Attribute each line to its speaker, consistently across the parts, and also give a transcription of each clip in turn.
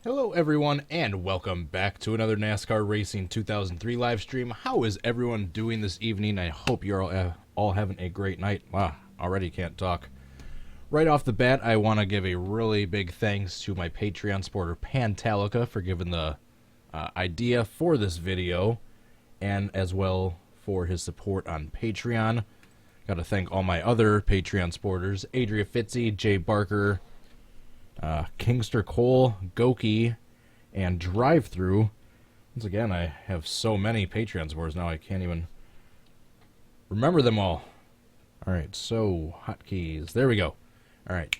Speaker 1: Hello everyone and welcome back to another NASCAR Racing 2003 live stream. How is everyone doing this evening? I hope you're all having a great night. Wow, already can't talk. Right off the bat, I want to give a really big thanks to my Patreon supporter Talladega for giving the idea for this video, and as well for his support on Patreon. Got to thank all my other Patreon supporters: Adria Fitzy, Jay Barker, Kingster Cole, Goki, and Drive-Thru. Once again, I have so many Patreon supporters now I can't even remember them all. Alright, so hotkeys. There we go. Alright.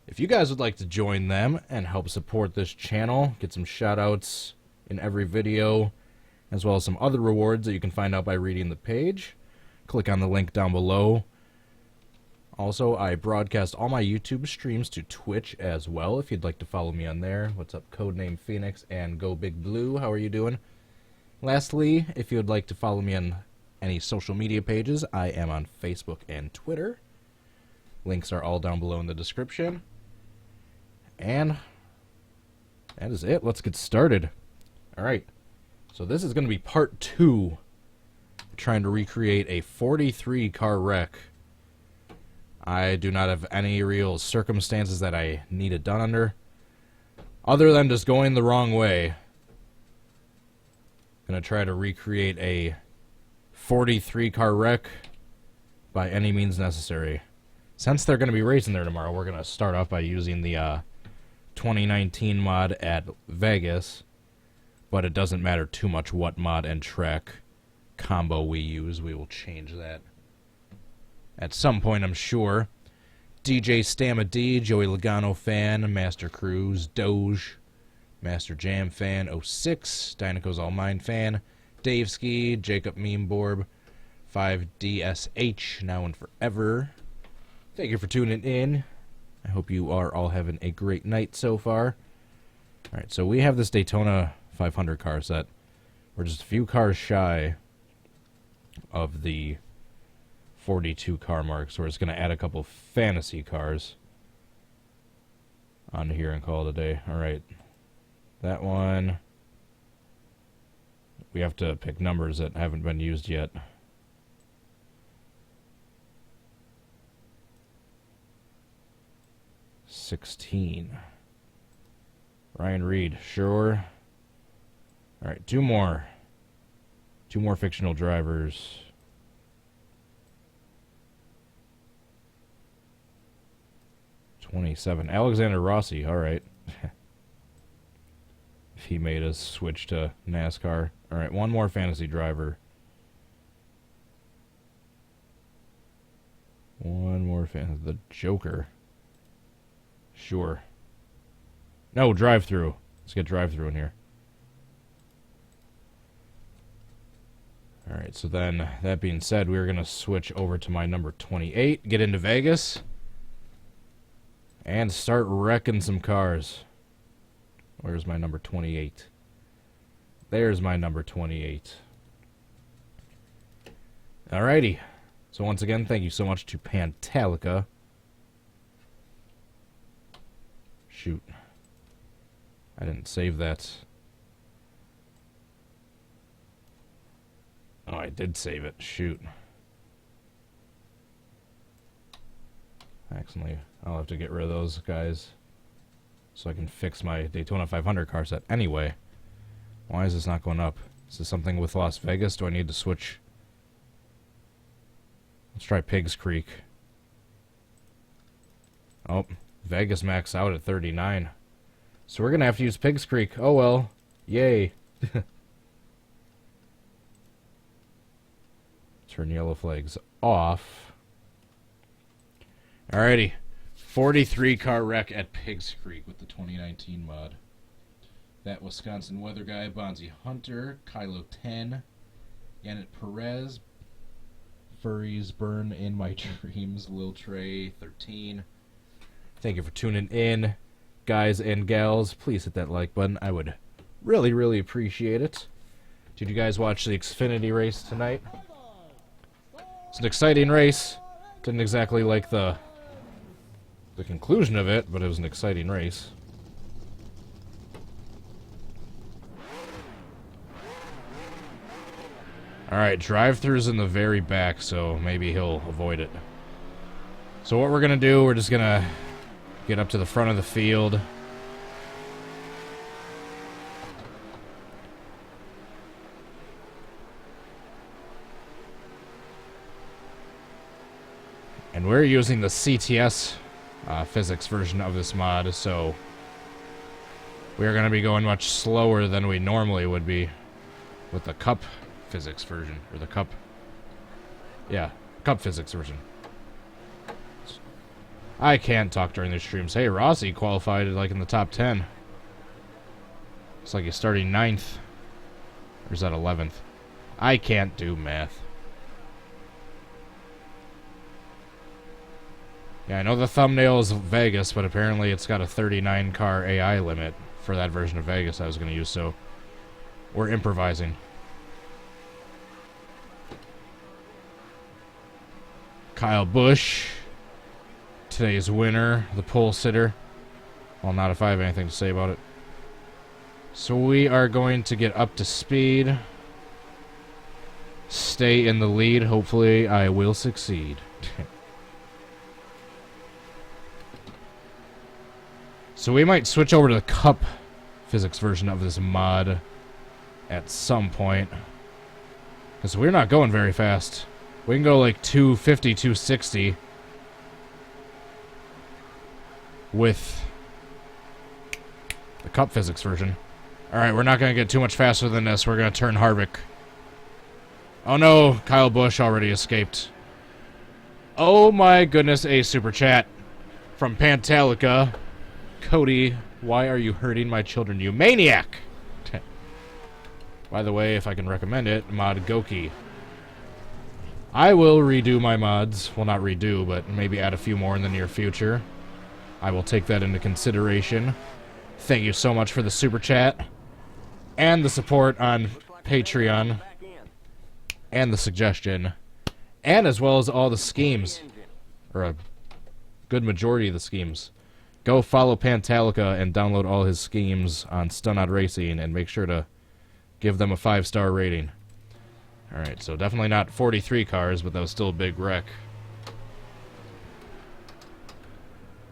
Speaker 1: If you guys would like to join them and help support this channel, get some shoutouts in every video, as well as some other rewards that you can find out by reading the page, click on the link down below. Also, I broadcast all my YouTube streams to Twitch as well, if you'd like to follow me on there. What's up, Codename Phoenix and Go Big Blue? How are you doing? Lastly, if you'd like to follow me on any social media pages, I am on Facebook and Twitter. Links are all down below in the description. And that is it. Let's get started. Alright, so this is going to be part 2. Trying to recreate a 43 car wreck. I do not have any real circumstances that I need it done under, other than just going the wrong way. Gonna try to recreate a 43 car wreck by any means necessary. Since they're gonna be racing there tomorrow, we're gonna start off by using the 2019 mod at Vegas, but it doesn't matter too much what mod and track combo we use. We will change that at some point, I'm sure. DJ Stamma D, Joey Logano fan, Master Cruz, Doge, Master Jam fan, 06, Dynaco's All Mine fan, Dave Ski, Jacob Memeborb, 5DSH, now and forever. Thank you for tuning in. I hope you are all having a great night so far. Alright, so we have this Daytona 500 car set. We're just a few cars shy of the 42 car mark, so we're just going to add a couple fantasy cars on here and call it a day. Alright, that one, we have to pick numbers that haven't been used yet. $16. Ryan Reed, sure. Alright, two more fictional drivers. 27. Alexander Rossi, alright. He made us switch to NASCAR. Alright, one more fantasy driver. One more fantasy. The Joker. Sure. No, Drive-Thru. Let's get Drive-Thru in here. Alright, so then, that being said, we're going to switch over to my number 28. Get into Vegas. And start wrecking some cars. Where's my number 28? There's my number 28. Alrighty. So once again, thank you so much to Talladega. Shoot. I didn't save that. Oh, I did save it. Shoot. Accidentally. I'll have to get rid of those guys so I can fix my Daytona 500 car set. Anyway, why is this not going up? Is this something with Las Vegas? Do I need to switch? Let's try Pigs Creek. Oh, Vegas maxed out at 39. So we're going to have to use Pigs Creek. Oh well. Yay. Turn yellow flags off. Alrighty. 43 car wreck at Pigs Creek with the 2019 mod. That Wisconsin weather guy, Bonzi Hunter, Kylo 10, Yannick Perez, Furries Burn in My Dreams, Lil Trey 13. Thank you for tuning in, guys and gals. Please hit that like button. I would really, really appreciate it. Did you guys watch the Xfinity race tonight? It's an exciting race. Didn't exactly like the conclusion of it, but it was an exciting race. Alright, drive-thru's in the very back, so maybe he'll avoid it. So what we're gonna do, we're just gonna get up to the front of the field. And we're using the CTS physics version of this mod, so we're going to be going much slower than we normally would be with the cup physics version, or the cup physics version. I can't talk during the streams. Hey, Rossi qualified like in the top 10. It's like he's starting 9th. Or is that 11th? I can't do math. Yeah, I know the thumbnail is Vegas, but apparently it's got a 39 car AI limit for that version of Vegas I was going to use, so we're improvising. Kyle Busch, today's winner, the pole sitter. Well, not if I have anything to say about it. So we are going to get up to speed. Stay in the lead. Hopefully I will succeed. So we might switch over to the cup physics version of this mod at some point. Because we're not going very fast. We can go like 250, 260 with the cup physics version. Alright, we're not going to get too much faster than this. We're going to turn Harvick. Oh no, Kyle Busch already escaped. Oh my goodness, a super chat from Pantalica. Cody, why are you hurting my children, you maniac? By the way, if I can recommend it, mod Goki. I will redo my mods. Well, not redo, but maybe add a few more in the near future. I will take that into consideration. Thank you so much for the super chat and the support on Patreon and the suggestion, and as well as all the schemes, or a good majority of the schemes. Go follow Pantalica and download all his schemes on Stunod Racing and make sure to give them a 5-star rating. Alright, so definitely not 43 cars, but that was still a big wreck.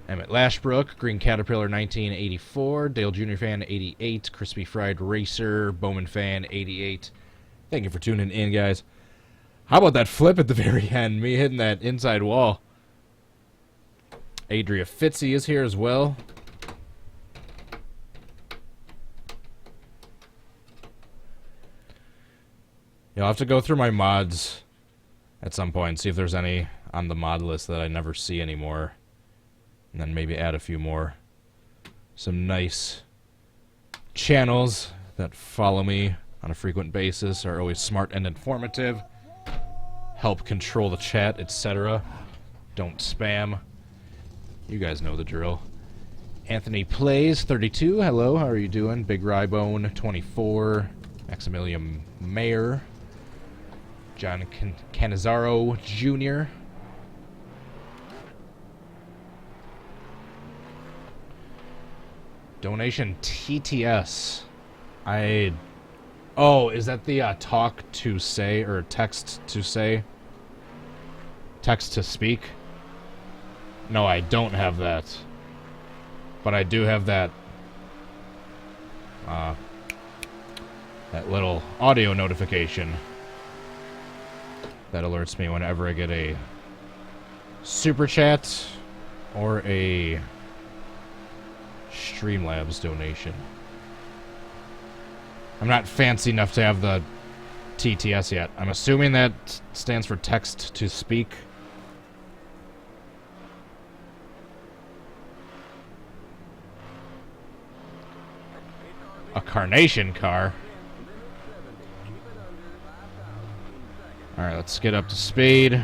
Speaker 1: Emmett Lashbrook, Green Caterpillar 1984, Dale Jr. Fan 88, Crispy Fried Racer, Bowman Fan 88. Thank you for tuning in, guys. How about that flip at the very end? Me hitting that inside wall. Adria Fitzy is here as well. Yeah, I'll have to go through my mods at some point, see if there's any on the mod list that I never see anymore. And then maybe add a few more. Some nice channels that follow me on a frequent basis are always smart and informative. Help control the chat, etc. Don't spam. You guys know the drill. Anthony Plays 32. Hello, how are you doing? Big Rybone 24. Maximilian Mayer. John Canizaro Jr. Donation TTS. Oh, is that the talk to say or text to say? Text to speak? No, I don't have that. But I do have that that little audio notification that alerts me whenever I get a super chat or a Streamlabs donation. I'm not fancy enough to have the TTS yet. I'm assuming that stands for text to speak. A Carnation car. Alright, let's get up to speed.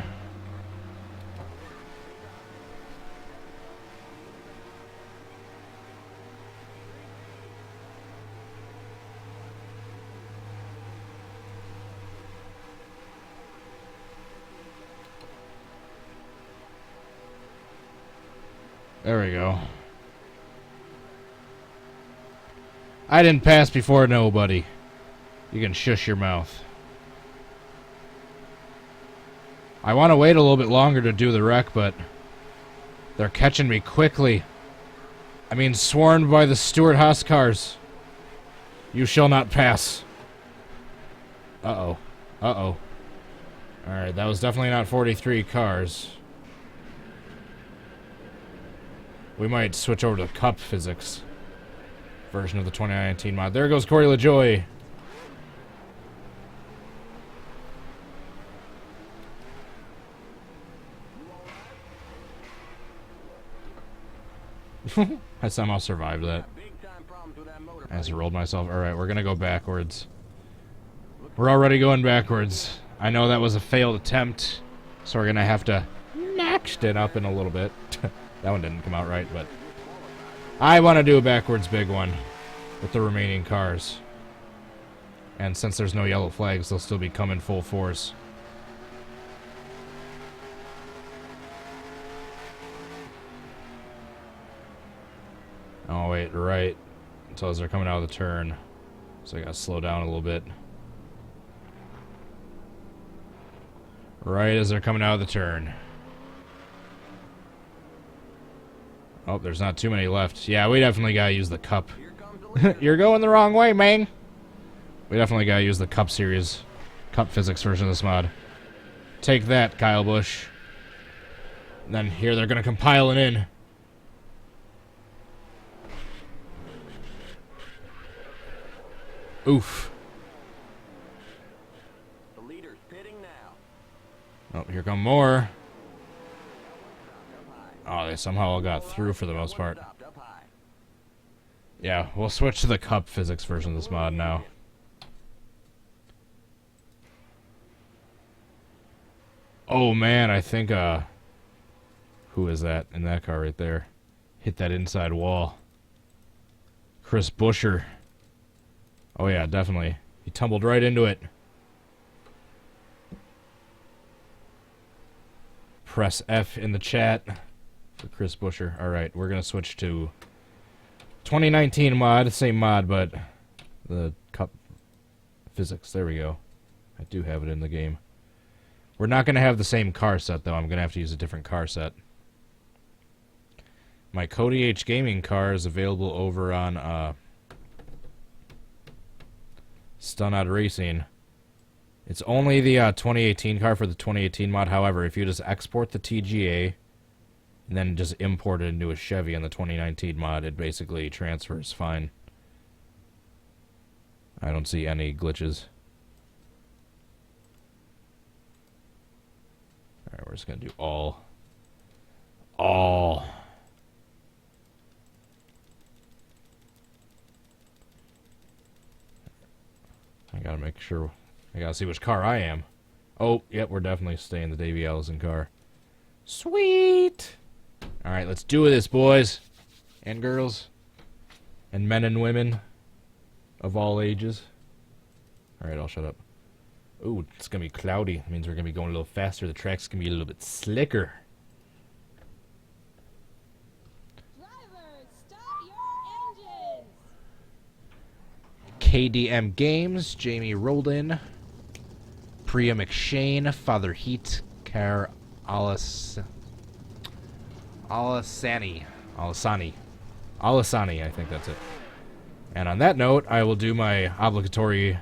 Speaker 1: There we go. I didn't pass before nobody. You can shush your mouth. I want to wait a little bit longer to do the wreck, but they're catching me quickly. I mean, sworn by the Stuart Haas cars. You shall not pass. Uh-oh. Uh-oh. Alright, that was definitely not 43 cars. We might switch over to Cup Physics version of the 2019 mod. There goes Corey LaJoy. I somehow survived that. I just rolled myself. Alright, we're gonna go backwards. We're already going backwards. I know that was a failed attempt, so we're gonna have to next it up in a little bit. That one didn't come out right, but I want to do a backwards big one with the remaining cars. And since there's no yellow flags, they'll still be coming full force. Oh, wait, right. Until as they're coming out of the turn. So I gotta slow down a little bit. Right as they're coming out of the turn. Oh, there's not too many left. Yeah, we definitely gotta use the Cup. You're going the wrong way, man. We definitely gotta use the Cup series. Cup Physics version of this mod. Take that, Kyle Busch. And then here they're gonna come piling in. Oof.
Speaker 2: The leader's pitting now.
Speaker 1: Oh, here come more. Oh, they somehow all got through for the most part. Yeah, we'll switch to the Cup Physics version of this mod now. Oh man, I think who is that in that car right there? Hit that inside wall. Chris Buescher. Oh yeah, definitely. He tumbled right into it. Press F in the chat for Chris Buescher. Alright, we're gonna switch to 2019 mod, same mod, but the Cup Physics. There we go. I do have it in the game. We're not gonna have the same car set though. I'm gonna have to use a different car set. My Cody H Gaming car is available over on Stunod Racing. It's only the 2018 car for the 2018 mod. However, if you just export the TGA and then just import it into a Chevy on the 2019 mod, it basically transfers fine. I don't see any glitches. Alright, we're just gonna do all. I gotta make sure. I gotta see which car I am. Oh, yep, we're definitely staying the Davey Allison car. Sweet! Alright, let's do this, boys. And girls. And men and women. Of all ages. Alright, I'll shut up. Ooh, it's gonna be cloudy. That means we're gonna be going a little faster. The track's gonna be a little bit slicker.
Speaker 3: Drivers, start your engines!
Speaker 1: KDM Games, Jamie Roldan, Priya McShane, Father Heat, Car Alasani, I think that's it. And on that note, I will do my obligatory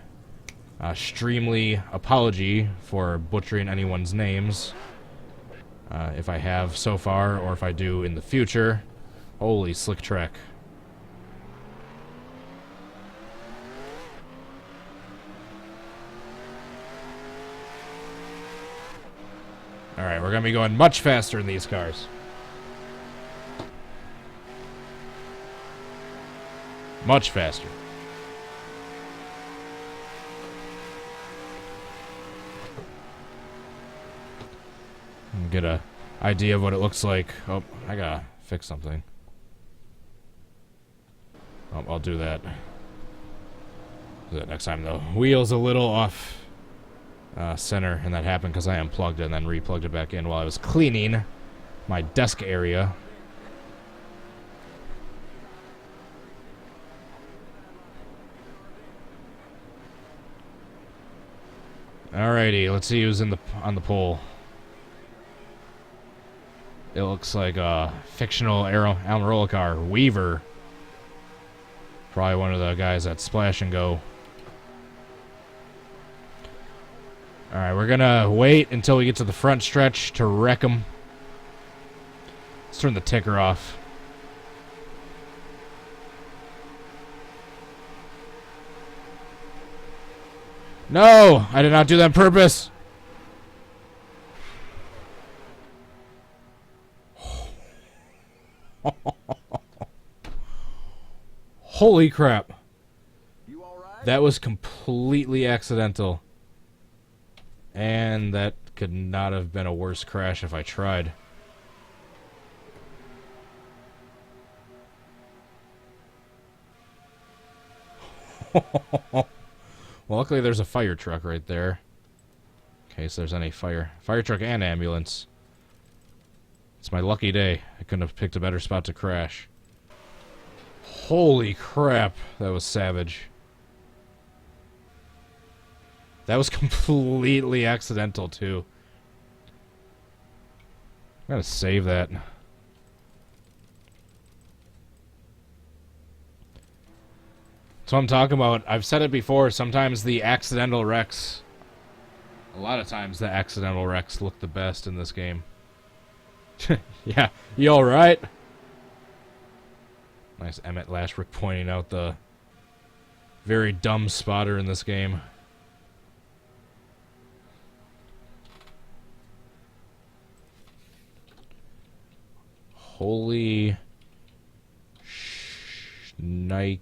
Speaker 1: Streamly apology for butchering anyone's names. If I have so far, or if I do in the future. Holy slick track. Alright, we're going to be going much faster in these cars. Much faster. Get a idea of what it looks like. Oh, I gotta fix something. Oh, I'll do that. Do that next time, though. Wheel's a little off center, and that happened because I unplugged it and then replugged it back in while I was cleaning my desk area. Alrighty, let's see who's on the pole. It looks like a fictional Amarillo car. Weaver. Probably one of the guys at Splash and Go. Alright, we're gonna wait until we get to the front stretch to wreck them. Let's turn the ticker off. No! I did not do that on purpose! Holy crap.
Speaker 2: You all right?
Speaker 1: That was completely accidental. And that could not have been a worse crash if I tried. Well, luckily there's a fire truck right there. In case there's any fire truck and ambulance. It's my lucky day. I couldn't have picked a better spot to crash. Holy crap, that was savage. That was completely accidental, too. I'm gonna save that. That's what I'm talking about. I've said it before, sometimes the accidental wrecks... A lot of times the accidental wrecks look the best in this game. Yeah, you alright? Nice Emmett Lashbrook pointing out the very dumb spotter in this game. Holy Nikes.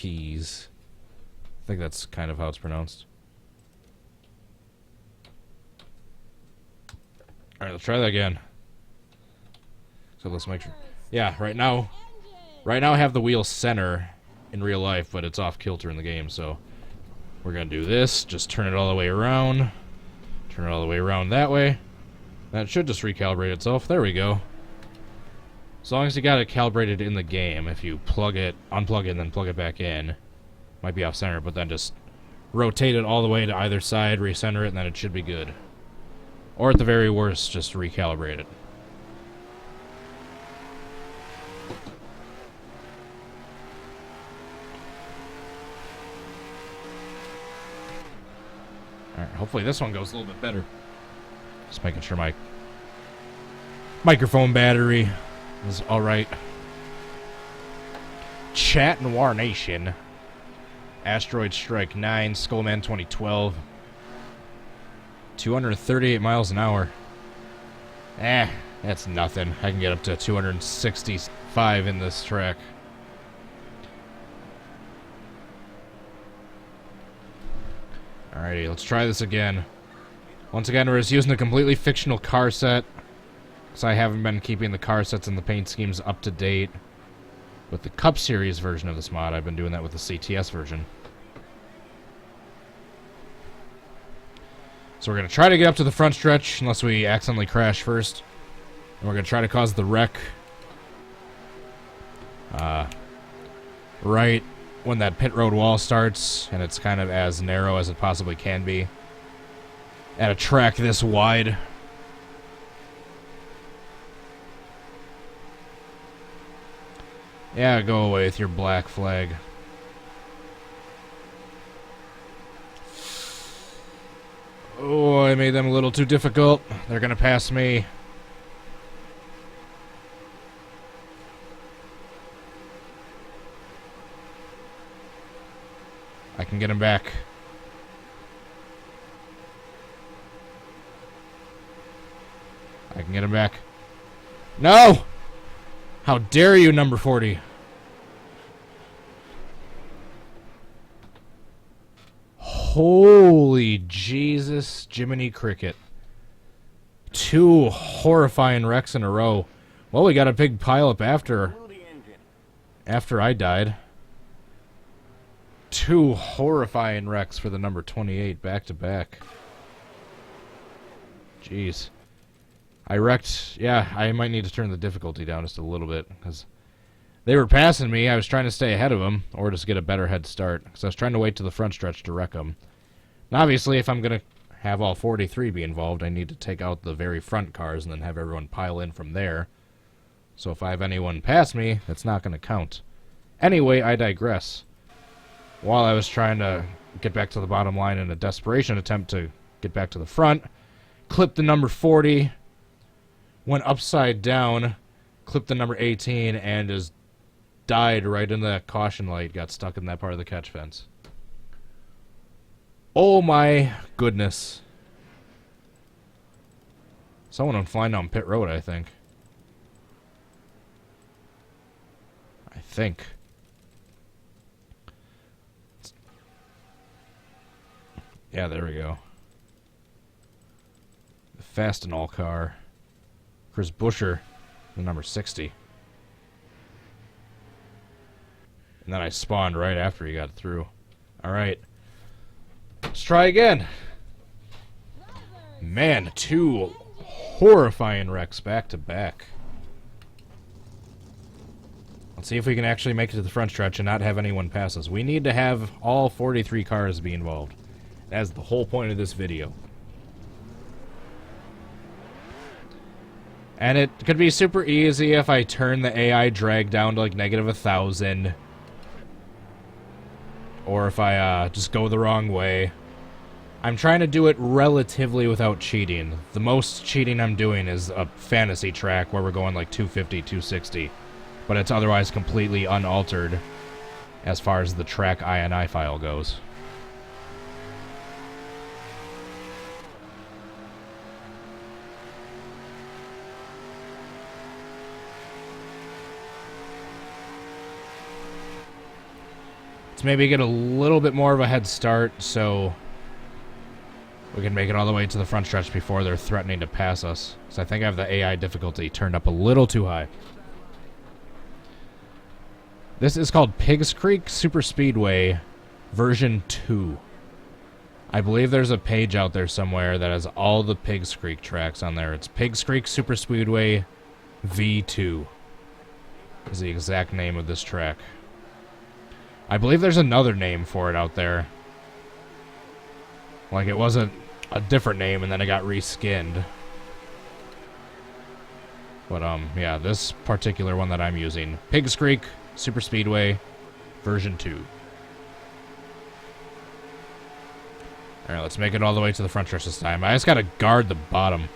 Speaker 1: I think that's kind of how it's pronounced. Alright, let's try that again. So let's make sure. Yeah, right now I have the wheel center in real life, but it's off kilter in the game, so we're gonna do this, just turn it all the way around. Turn it all the way around that way. That should just recalibrate itself. There we go. As long as you got it calibrated in the game, if you plug it, unplug it, and then plug it back in, might be off center, but then just rotate it all the way to either side, recenter it, and then it should be good. Or at the very worst, just recalibrate it. Alright, hopefully this one goes a little bit better. Just making sure my microphone battery is alright. Chat Noir Nation. Asteroid Strike 9, Skullman 2012. 238 miles an hour. That's nothing. I can get up to 265 in this track. Alrighty, let's try this again. Once again, we're just using a completely fictional car set, because I haven't been keeping the car sets and the paint schemes up to date. With the Cup Series version of this mod, I've been doing that with the CTS version. So we're going to try to get up to the front stretch, unless we accidentally crash first. And we're going to try to cause the wreck. Right when that pit road wall starts, and it's kind of as narrow as it possibly can be. At a track this wide. Yeah, go away with your black flag. Oh, I made them a little too difficult. They're gonna pass me. I can get him back. I can get him back. No! How dare you, number 40? Holy Jesus, Jiminy Cricket. 2 horrifying wrecks in a row. Well, we got a big pileup after I died. 2 horrifying wrecks for the number 28 back to back. Jeez. I wrecked... Yeah, I might need to turn the difficulty down just a little bit, because they were passing me. I was trying to stay ahead of them, or just get a better head start, because I was trying to wait to the front stretch to wreck them. And obviously, if I'm going to have all 43 be involved, I need to take out the very front cars and then have everyone pile in from there. So if I have anyone pass me, that's not going to count. Anyway, I digress. While I was trying to get back to the bottom line in a desperation attempt to get back to the front, clipped the number 40, went upside down, clipped the number 18, and just died right into that caution light, got stuck in that part of the catch fence. Oh my goodness. Someone went flying down pit road, I think. Yeah, there we go. The Fast and All car. Chris Buescher, the number 60. And then I spawned right after he got through. Alright. Let's try again. Man, 2 horrifying wrecks back to back. Let's see if we can actually make it to the front stretch and not have anyone pass us. We need to have all 43 cars be involved. That's the whole point of this video. And it could be super easy if I turn the AI drag down to like -1,000. Or if I just go the wrong way. I'm trying to do it relatively without cheating. The most cheating I'm doing is a fantasy track where we're going like 250, 260. But it's otherwise completely unaltered as far as the track INI file goes. Let's maybe get a little bit more of a head start so we can make it all the way to the front stretch before they're threatening to pass us. So I think I have the AI difficulty turned up a little too high. This is called Pigs Creek Super Speedway version 2. I believe there's a page out there somewhere that has all the Pigs Creek tracks on there. It's Pigs Creek Super Speedway V2 is the exact name of this track. I believe there's another name for it out there. Like it wasn't a different name and then it got reskinned. But yeah, this particular one that I'm using, Pigs Creek Super Speedway version 2. Alright, let's make it all the way to the front stretch this time. I just gotta guard the bottom.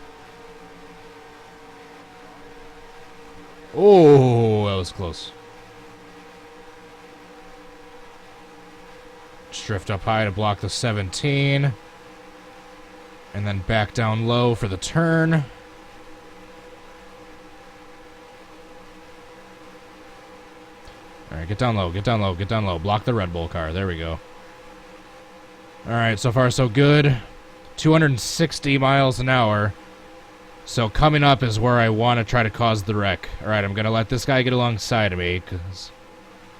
Speaker 1: Oh, that was close. Just drift up high to block the 17. And then back down low for the turn. Alright, get down low, get down low, get down low. Block the Red Bull car. There we go. Alright, so far so good. 260 miles an hour. So coming up is where I want to try to cause the wreck. Alright, I'm going to let this guy get alongside of me.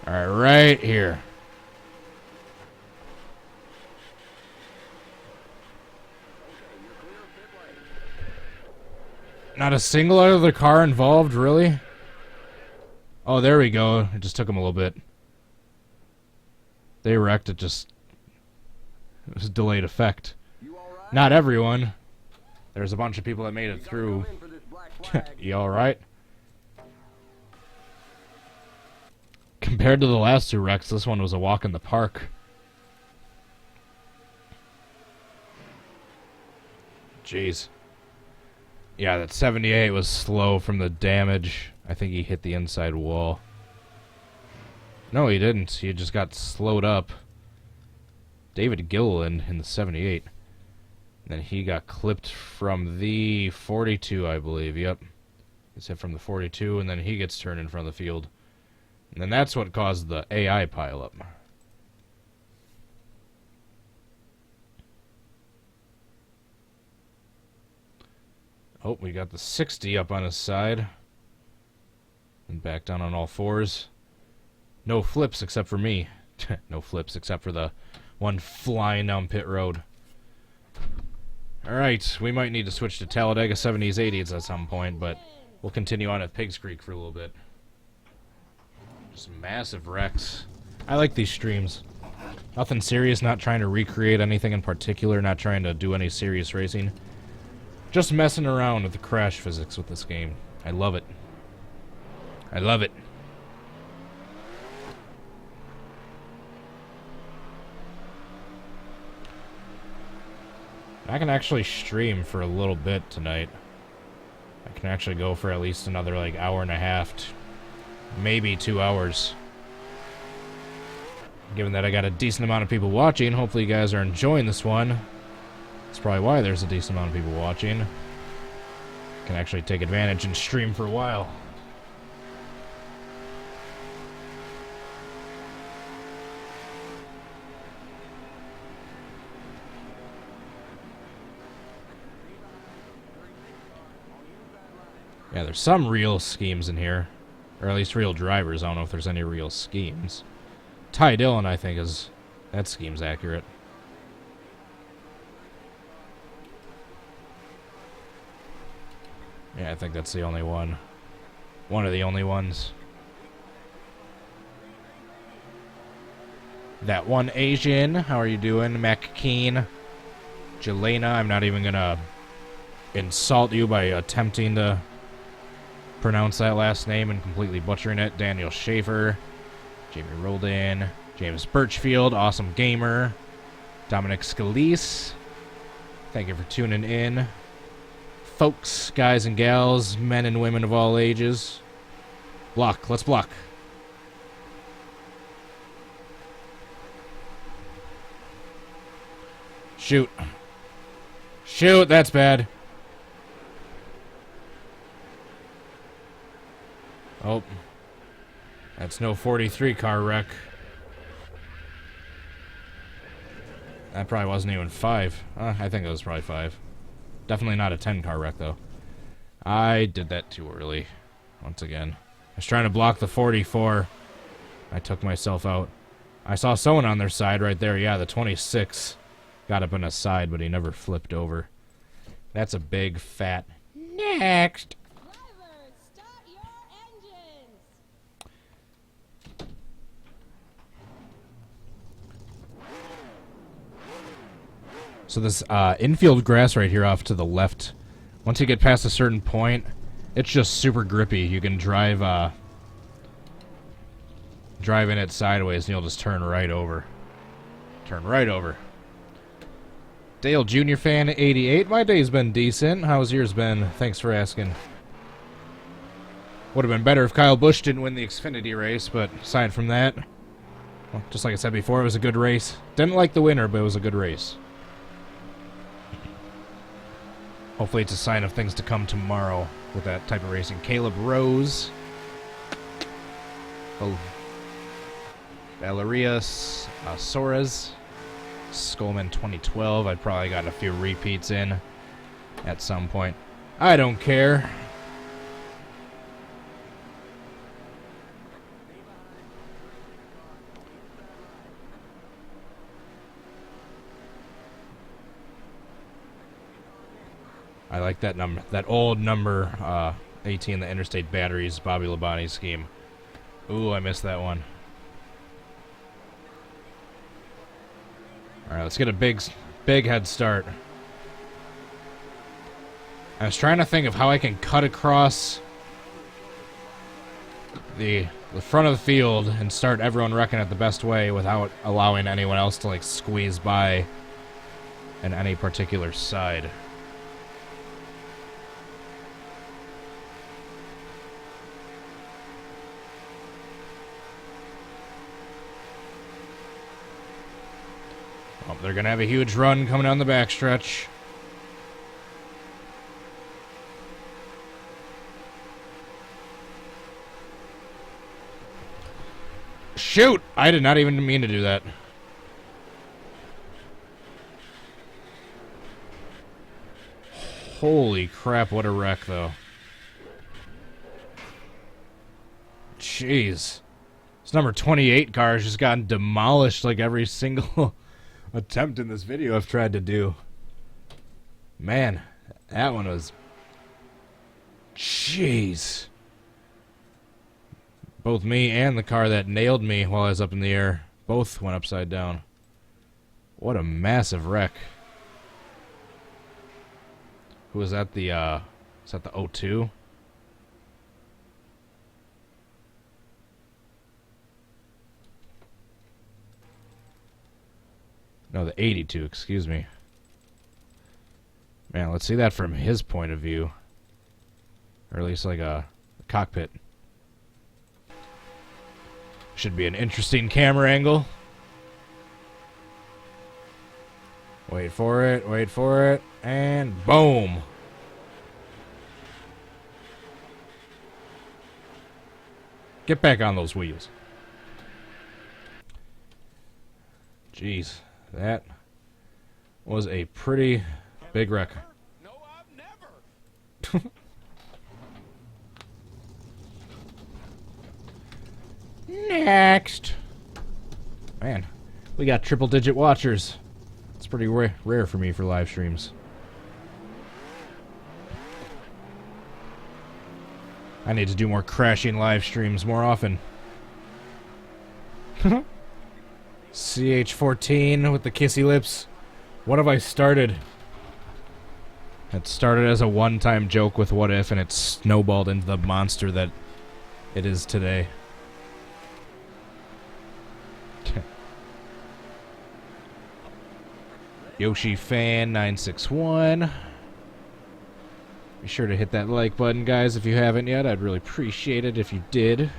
Speaker 1: Alright, right here. Not a single other car involved, really? Oh, there we go. It just took them a little bit. They wrecked it, just... It was a delayed effect. Not everyone. There's a bunch of people that made it through. You alright? Compared to the last 2 wrecks, this one was a walk in the park. Jeez. Yeah, that 78 was slow from the damage. I think he hit the inside wall. No, he didn't. He just got slowed up. David Gilliland in the 78. And then he got clipped from the 42, I believe. Yep. He's hit from the 42, and then he gets turned in front of the field. And then that's what caused the AI pileup. Oh, we got the 60 up on his side. And back down on all fours. No flips except for me. No flips except for the one flying down pit road. Alright, we might need to switch to Talladega 70s, 80s at some point, but we'll continue on at Pigs Creek for a little bit. Just massive wrecks. I like these streams. Nothing serious, not trying to recreate anything in particular, not trying to do any serious racing. Just messing around with the crash physics with this game. I love it. I love it. I can actually stream for a little bit tonight. I can actually go for at least another like hour and a half, maybe 2 hours. Given that I got a decent amount of people watching, hopefully you guys are enjoying this one. That's probably why there's a decent amount of people watching. Can actually take advantage and stream for a while. Yeah, there's some real schemes in here. Or at least real drivers. I don't know if there's any real schemes. Ty Dillon, I think, is... that scheme's accurate. Yeah, I think that's the only one. One of the only ones. That one Asian. How are you doing? McKeen. Jelena. I'm not even gonna insult you by attempting to pronounce that last name and completely butchering it. Daniel Schaefer. Jamie Roldan. James Birchfield. Awesome Gamer. Dominic Scalise. Thank you for tuning in. Folks, guys and gals, men and women of all ages. Block. Let's block. Shoot. Shoot, that's bad. Oh. That's no 43 car wreck. That probably wasn't even 5. I think it was probably 5. Definitely not a 10 car wreck, though. I did that too early. Once again. I was trying to block the 44. I took myself out. I saw someone on their side right there. Yeah, the 26 got up on his side, but he never flipped over. That's a big, fat... Next!
Speaker 3: Drivers, start your engines!
Speaker 1: So this infield grass right here off to the left, once you get past a certain point, it's just super grippy. You can drive in it sideways and you'll just turn right over. Turn right over. Dale Jr. fan 88. My day's been decent. How's yours been? Thanks for asking. Would have been better if Kyle Busch didn't win the Xfinity race, but aside from that, well, just like I said before, it was a good race. Didn't like the winner, but it was a good race. Hopefully it's a sign of things to come tomorrow with that type of racing. Caleb Rose. Oh. Valerius Soares. Skullman 2012. I probably got a few repeats in at some point. I don't care. I like that number, that old number 18, the Interstate Batteries, Bobby Labonte scheme. Ooh, I missed that one. All right, let's get a big head start. I was trying to think of how I can cut across the front of the field and start everyone wrecking it the best way without allowing anyone else to like squeeze by in any particular side. Oh, they're going to have a huge run coming down the backstretch. Shoot! I did not even mean to do that. Holy crap, what a wreck, though. Jeez. This number 28 car has just gotten demolished like every single attempt in this video I've tried to do. Man, that one was... Jeez. Both me and the car that nailed me while I was up in the air both went upside down. What a massive wreck. Who was that? The is that the 02? No, the 82, excuse me. Man, let's see that from his point of view. Or at least like a cockpit. Should be an interesting camera angle. Wait for it, and boom! Get back on those wheels. Jeez, that was a pretty big wreck.
Speaker 2: No, I've never.
Speaker 1: Next! Man, we got triple-digit watchers. It's pretty rare for me for live streams. I need to do more crashing live streams more often. CH14 with the kissy lips. What have I started? It started as a one-time joke with What If, and it snowballed into the monster that it is today. Yoshi Fan 961. Be sure to hit that like button, guys, if you haven't yet. I'd really appreciate it if you did.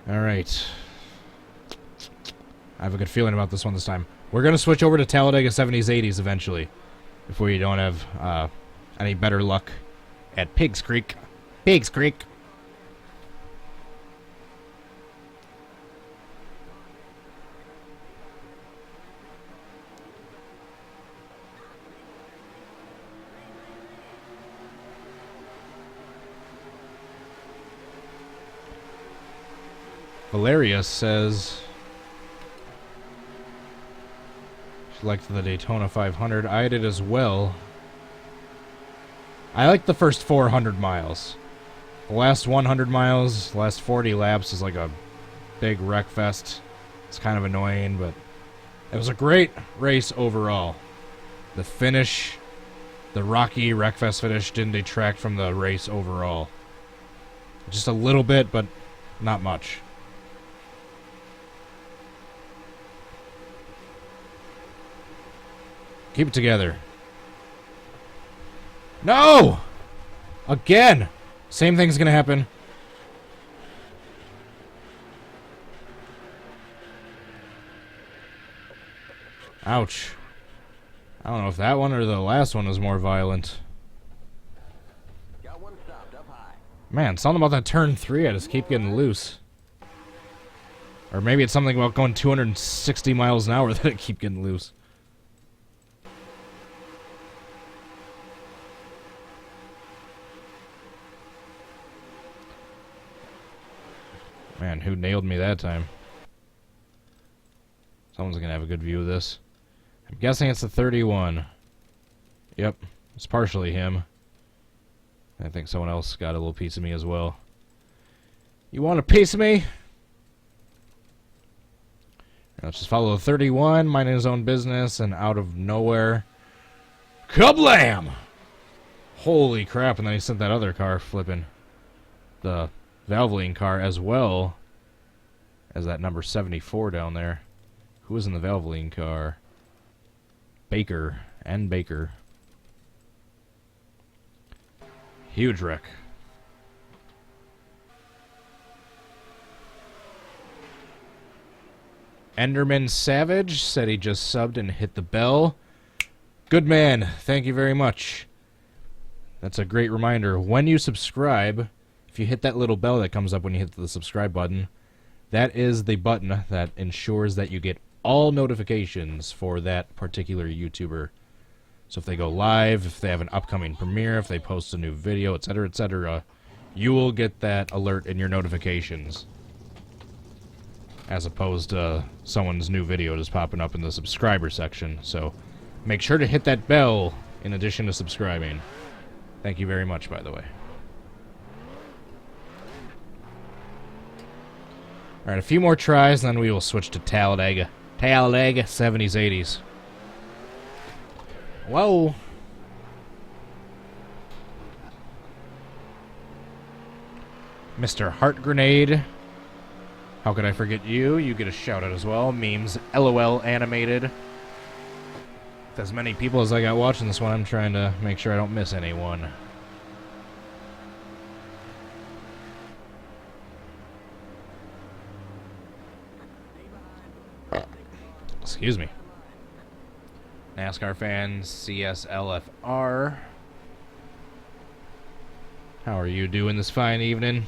Speaker 1: Alright. I have a good feeling about this one this time. We're going to switch over to Talladega 70s, 80s eventually. If we don't have any better luck at Pigs Creek. Pigs Creek! Valeria says she liked the Daytona 500. I did as well. I like the first 400 miles. The last 100 miles, last 40 laps is like a big wreck fest. It's kind of annoying, but it was a great race overall. The finish, the rocky wreckfest finish, didn't detract from the race overall. Just a little bit, but not much. Keep it together. No! Again! Same thing's gonna happen. Ouch. I don't know if that one or the last one was more violent.
Speaker 2: Got one stopped up high.
Speaker 1: Man, something about that turn 3, I just keep getting loose. Or maybe it's something about going 260 miles an hour that I keep getting loose. Man, who nailed me that time? Someone's gonna have a good view of this. I'm guessing it's the 31. Yep, it's partially him. I think someone else got a little piece of me as well. You want a piece of me? Let's just follow the 31, minding his own business, and out of nowhere, kablam! Holy crap, and then he sent that other car flipping. The Valvoline car, as well as that number 74 down there. Who was in the Valvoline car? Baker and Baker. Huge wreck. Enderman Savage said he just subbed and hit the bell. Good man. Thank you very much. That's a great reminder. When you subscribe, if you hit that little bell that comes up when you hit the subscribe button, that is the button that ensures that you get all notifications for that particular YouTuber. So if they go live, if they have an upcoming premiere, if they post a new video, etc., you will get that alert in your notifications. As opposed to someone's new video just popping up in the subscriber section. So make sure to hit that bell in addition to subscribing. Thank you very much, by the way. Alright, a few more tries, and then we will switch to Talladega. Talladega 70s, 80s. Whoa. Mr. Heart Grenade. How could I forget you? You get a shout out as well. Memes, LOL animated. With as many people as I got watching this one, I'm trying to make sure I don't miss anyone. Excuse me. NASCAR fans, CSLFR. How are you doing this fine evening?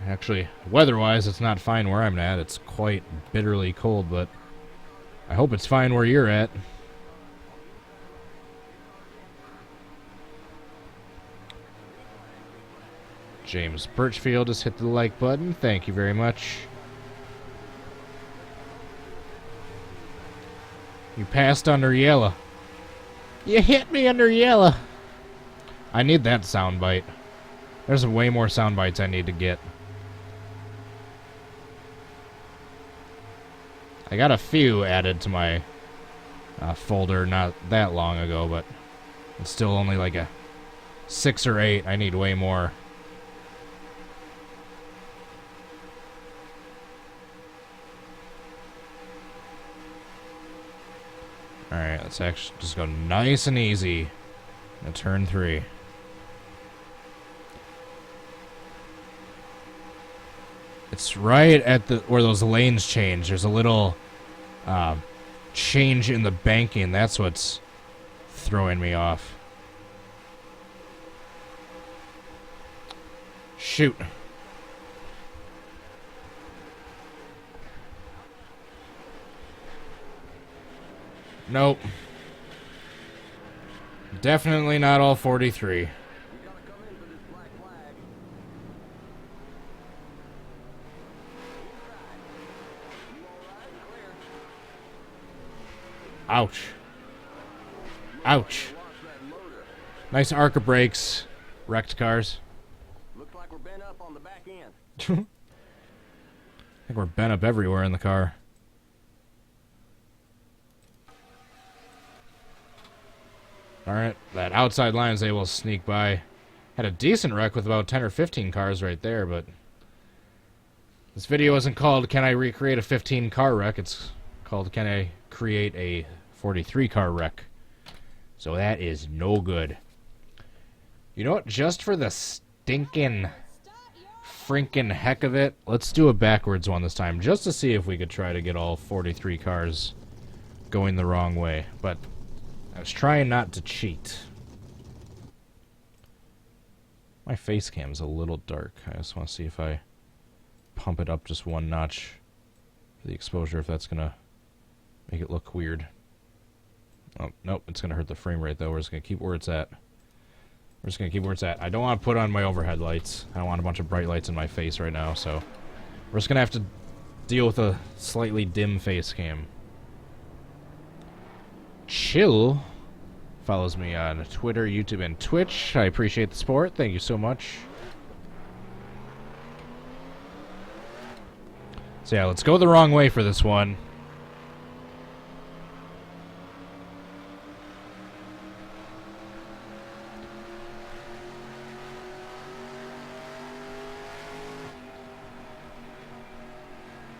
Speaker 1: Actually, weather-wise, it's not fine where I'm at. It's quite bitterly cold, but I hope it's fine where you're at. James Birchfield has hit the like button. Thank you very much. You passed under yellow. You hit me under yellow. I need that soundbite. There's way more sound bites I need to get. I got a few added to my folder not that long ago, but it's still only like a 6 or 8. I need way more. Alright, let's actually just go nice and easy in turn 3. It's right at the where those lanes change. There's a little change in the banking. That's what's throwing me off. Shoot. Nope. Definitely not all 43. Ouch. Ouch. Nice arc of brakes. Wrecked cars.
Speaker 2: Looks like we're bent up on the back end.
Speaker 1: I think we're bent up everywhere in the car. Alright, that outside line is able to sneak by. Had a decent wreck with about 10 or 15 cars right there, but this video isn't called Can I Recreate a 15 car wreck? It's called Can I Create a 43 car wreck? So that is no good. You know what? Just for the stinking freaking heck of it, let's do a backwards one this time, just to see if we could try to get all 43 cars going the wrong way. But I was trying not to cheat. My face cam's a little dark. I just want to see if I pump it up just one notch for the exposure, if that's gonna make it look weird. Oh, nope, it's gonna hurt the frame rate though. We're just gonna keep where it's at. We're just gonna keep where it's at. I don't want to put on my overhead lights. I don't want a bunch of bright lights in my face right now, so we're just gonna have to deal with a slightly dim face cam. Chill follows me on Twitter, YouTube, and Twitch. I appreciate the support. Thank you so much. So yeah, let's go the wrong way for this one.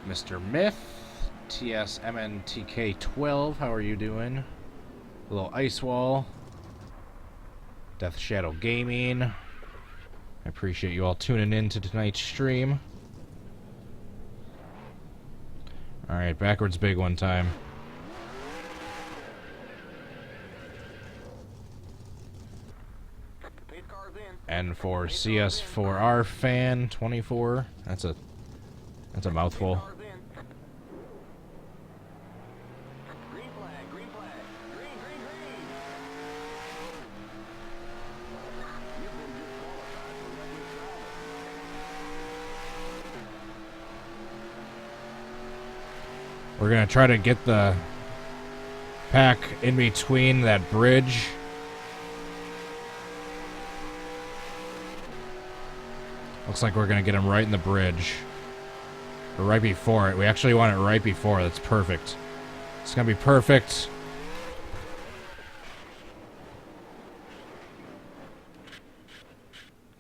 Speaker 1: Mr. Myth, TSMNTK12, how are you doing? A little ice wall. Death Shadow Gaming. I appreciate you all tuning in to tonight's stream. Alright, backwards big one time. And for CS4R fan 24, that's a mouthful. We're gonna try to get the pack in between that bridge. Looks like we're gonna get him right in the bridge. Or right before it. We actually want it right before. That's perfect. It's gonna be perfect.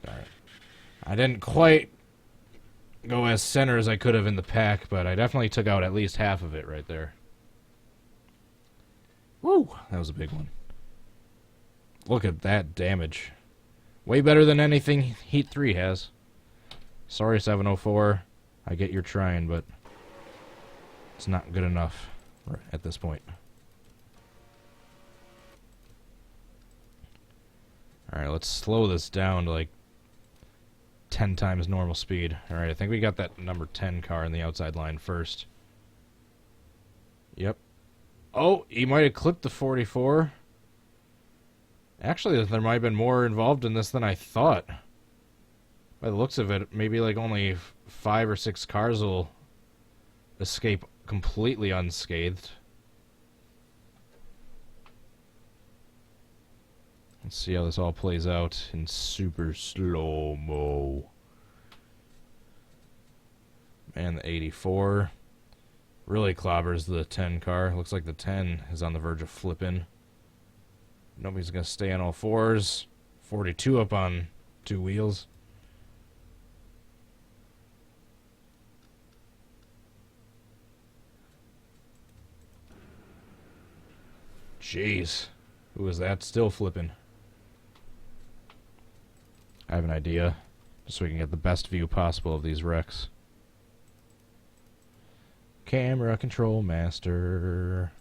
Speaker 1: Alright. I didn't quite go as center as I could have in the pack, but I definitely took out at least half of it right there. Woo! That was a big one. Look at that damage. Way better than anything Heat 3 has. Sorry, 704. I get you're trying, but it's not good enough at this point. Alright, let's slow this down to like 10 times normal speed. Alright, I think we got that number 10 car in the outside line first. Yep. Oh, he might have clipped the 44. Actually, there might have been more involved in this than I thought. By the looks of it, maybe like only 5 or 6 cars will escape completely unscathed. Let's see how this all plays out in super slow-mo. Man, the 84 really clobbers the 10 car. Looks like the 10 is on the verge of flipping. Nobody's going to stay on all fours. 42 up on 2 wheels. Jeez. Who is that still flipping? I have an idea. Just so we can get the best view possible of these wrecks. Camera control master.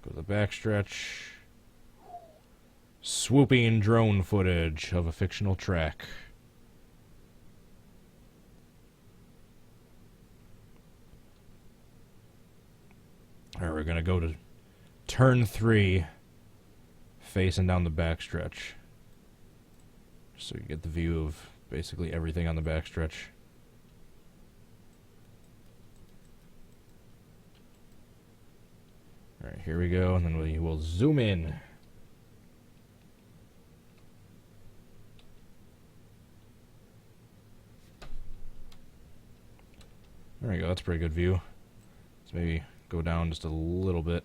Speaker 1: Go to the backstretch. Swooping drone footage of a fictional track. Alright, we're gonna go to turn 3, facing down the backstretch. So you get the view of basically everything on the backstretch. Alright, here we go, and then we will zoom in. There we go, that's a pretty good view. Let's maybe go down just a little bit.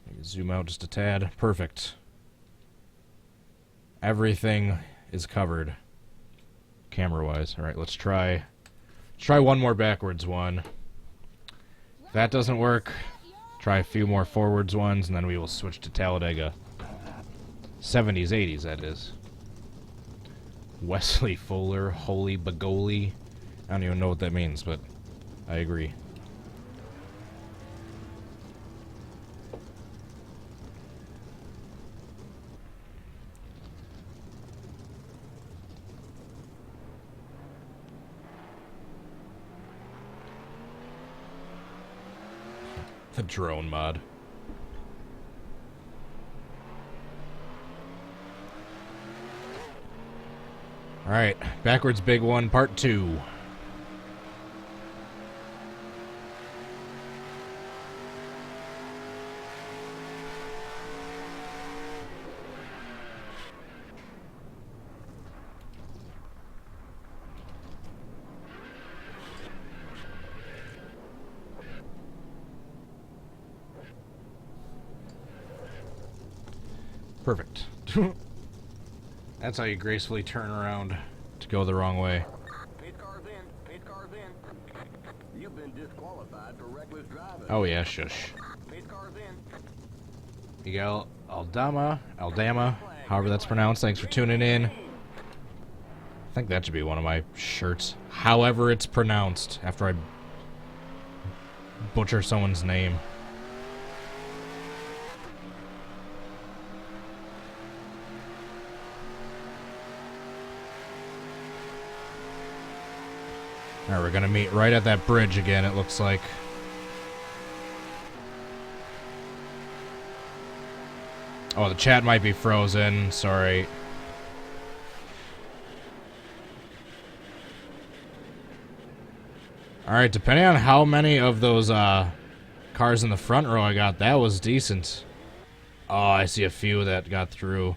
Speaker 1: Maybe zoom out just a tad. Perfect. Everything is covered, camera-wise. Alright, let's try one more backwards one. If that doesn't work, try a few more forwards ones, and then we will switch to Talladega. 70s, 80s, that is. Wesley Fuller, Holy Bagoli. I don't even know what that means, but I agree. The drone mod. Alright, backwards big one, part 2. Perfect. That's how you gracefully turn around to go the wrong way.
Speaker 2: Pace car's in. Pace car's in. You've been disqualified for reckless driving.
Speaker 1: Oh yeah, shush.
Speaker 2: Pace car's in.
Speaker 1: Miguel Aldama, however that's pronounced. Thanks for tuning in. I think that should be one of my shirts. However it's pronounced, after I butcher someone's name. Alright, we're gonna meet right at that bridge again, it looks like. Oh, the chat might be frozen. Sorry. Alright, depending on how many of those cars in the front row I got, that was decent. Oh, I see a few that got through.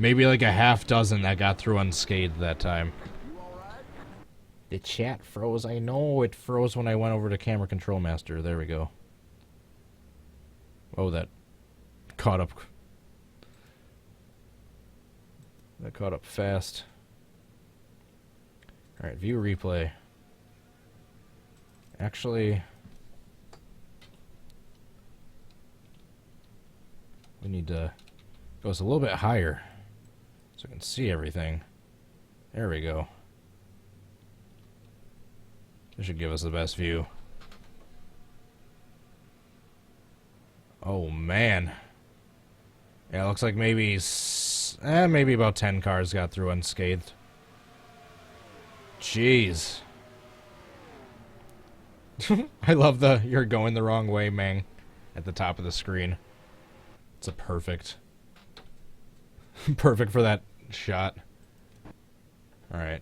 Speaker 1: Maybe like a half dozen that got through unscathed that time.
Speaker 2: You alright?
Speaker 1: The chat froze. I know it froze when I went over to Camera Control Master. There we go. Oh, that caught up. That caught up fast. Alright, view replay. Actually, we need to go a little bit higher so I can see everything. There we go. This should give us the best view. Oh, man. Yeah, it looks like maybe about 10 cars got through unscathed. Jeez. I love the "you're going the wrong way, Mang" at the top of the screen. It's a perfect for that shot. Alright.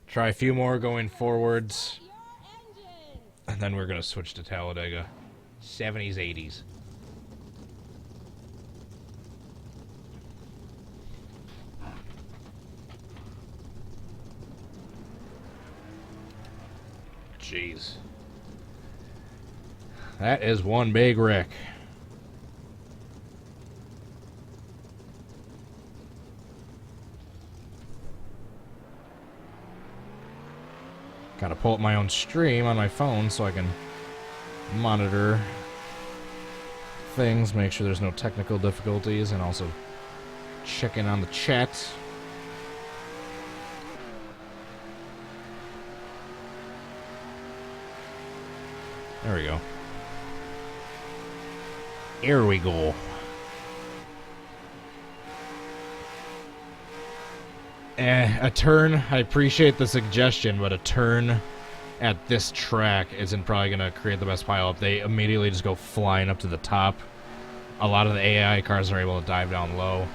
Speaker 1: Try a few more going forwards. And then we're going to switch to Talladega. 70s, 80s. Jeez. That is one big wreck. Gotta pull up my own stream on my phone so I can monitor things, make sure there's no technical difficulties, and also check in on the chat. There we go. Here we go. A turn, I appreciate the suggestion, but a turn at this track isn't probably going to create the best pileup. They immediately just go flying up to the top. A lot of the AI cars are able to dive down low.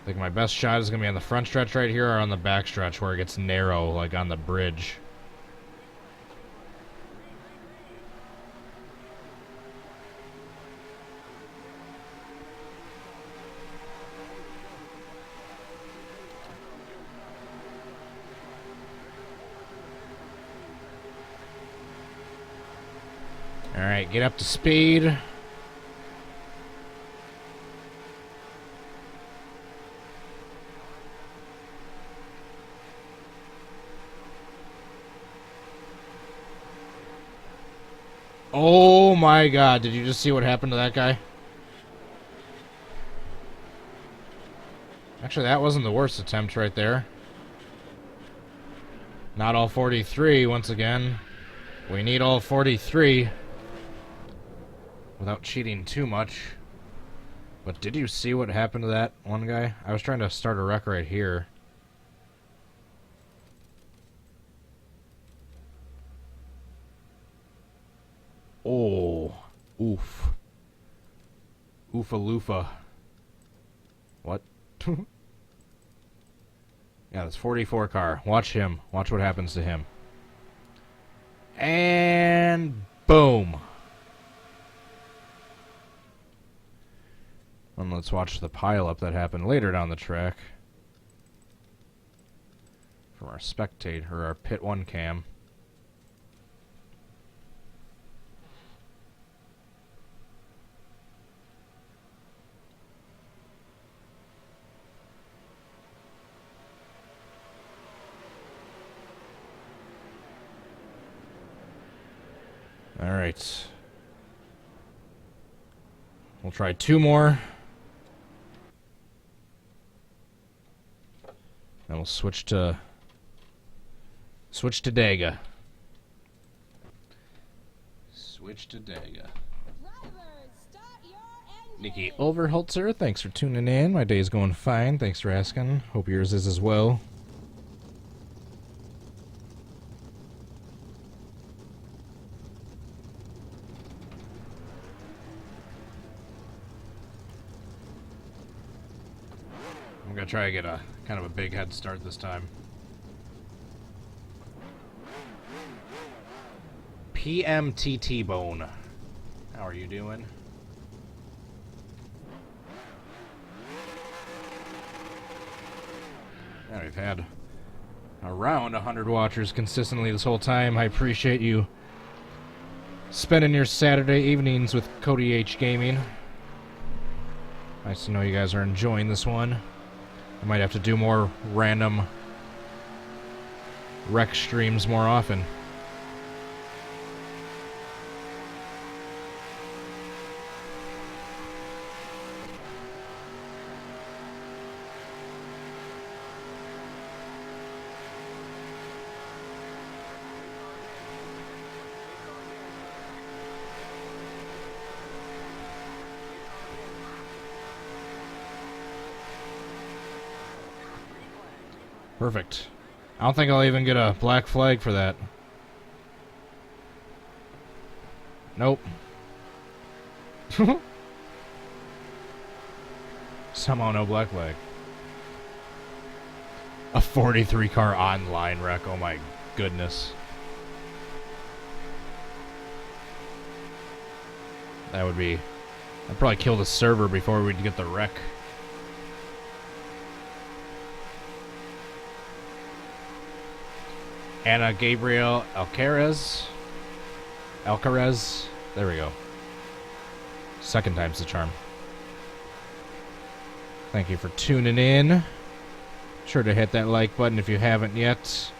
Speaker 1: I think my best shot is going to be on the front stretch right here or on the back stretch where it gets narrow, like on the bridge. Alright, get up to speed. Oh my god, did you just see what happened to that guy? Actually, that wasn't the worst attempt right there. Not all 43, once again. We need all 43. Without cheating too much. But did you see what happened to that one guy? I was trying to start a wreck right here. Oh. Oof. Oofa-loofa. What? Yeah, that's 44 car. Watch him. Watch what happens to him. And boom. And let's watch the pileup that happened later down the track from our spectator, or our pit 1 cam. All right. We'll try 2 more. Then we'll switch to Dega. Switch to Dega. Nikki Overholtzer, thanks for tuning in. My day's going fine. Thanks for asking. Hope yours is as well. I'm gonna try to get a kind of a big head start this time. PMTT Bone. How are you doing? Yeah, we've had around 100 watchers consistently this whole time. I appreciate you spending your Saturday evenings with Cody H Gaming. Nice to know you guys are enjoying this one. I might have to do more random rec streams more often. Perfect. I don't think I'll even get a black flag for that. Nope. Somehow no black flag. A 43 car online wreck. Oh my goodness. That would be... I'd probably kill the server before we'd get the wreck. Ana Gabriel Alcaraz. There we go. Second time's the charm. Thank you for tuning in. Sure to hit that like button if you haven't yet.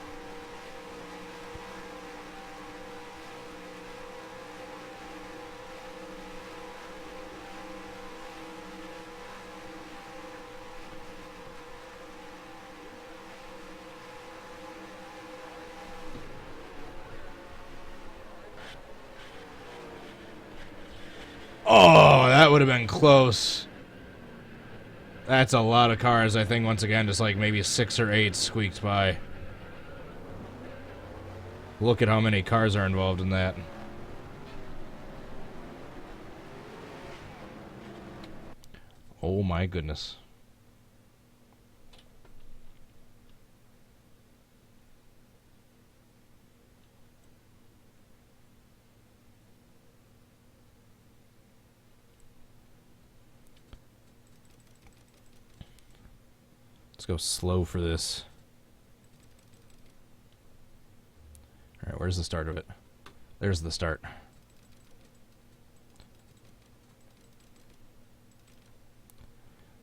Speaker 1: Oh, that would have been close. That's a lot of cars. I think, once again, just like maybe 6 or 8 squeaked by. Look at how many cars are involved in that. Oh my goodness. Let's go slow for this. Alright, where's the start of it? There's the start.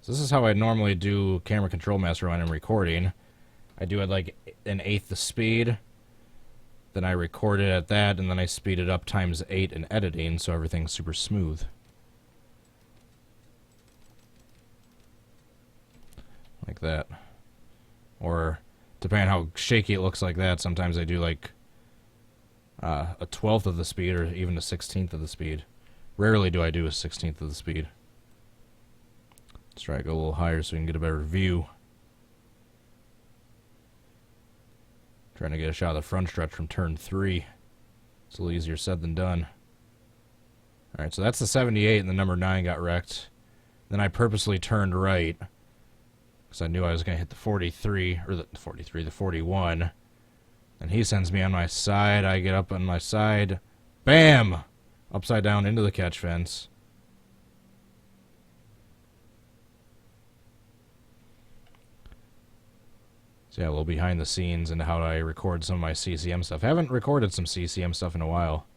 Speaker 1: So this is how I normally do Camera Control Master when I'm recording. I do it like 1/8 the speed. Then I record it at that, and then I speed it up times 8 in editing, so everything's super smooth. Like that. Or, depending on how shaky it looks like that, sometimes I do like a 1/12 of the speed, or even a 1/16 of the speed. Rarely do I do a 1/16 of the speed. Let's try to go a little higher so we can get a better view. Trying to get a shot of the front stretch from turn 3. It's a little easier said than done. Alright, so that's the 78, and the number 9 got wrecked. Then I purposely turned right, because I knew I was going to hit the 43, or the 41. And he sends me on my side. I get up on my side. Bam! Upside down into the catch fence. So yeah, a little behind the scenes into how I record some of my CCM stuff. I haven't recorded some CCM stuff in a while,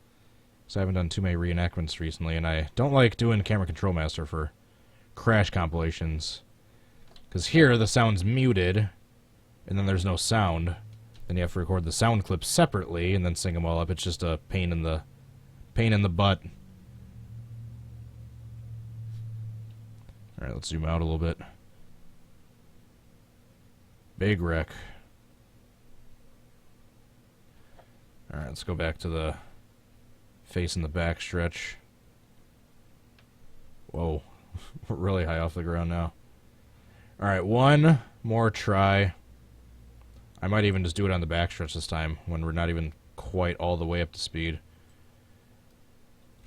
Speaker 1: so I haven't done too many reenactments recently, and I don't like doing Camera Control Master for crash compilations. Because here, the sound's muted, and then there's no sound. Then you have to record the sound clips separately, and then sync them all up. It's just a pain in the butt. Alright, let's zoom out a little bit. Big wreck. Alright, let's go back to the face in the back stretch. Whoa. We're really high off the ground now. Alright, one more try. I might even just do it on the backstretch this time, when we're not even quite all the way up to speed.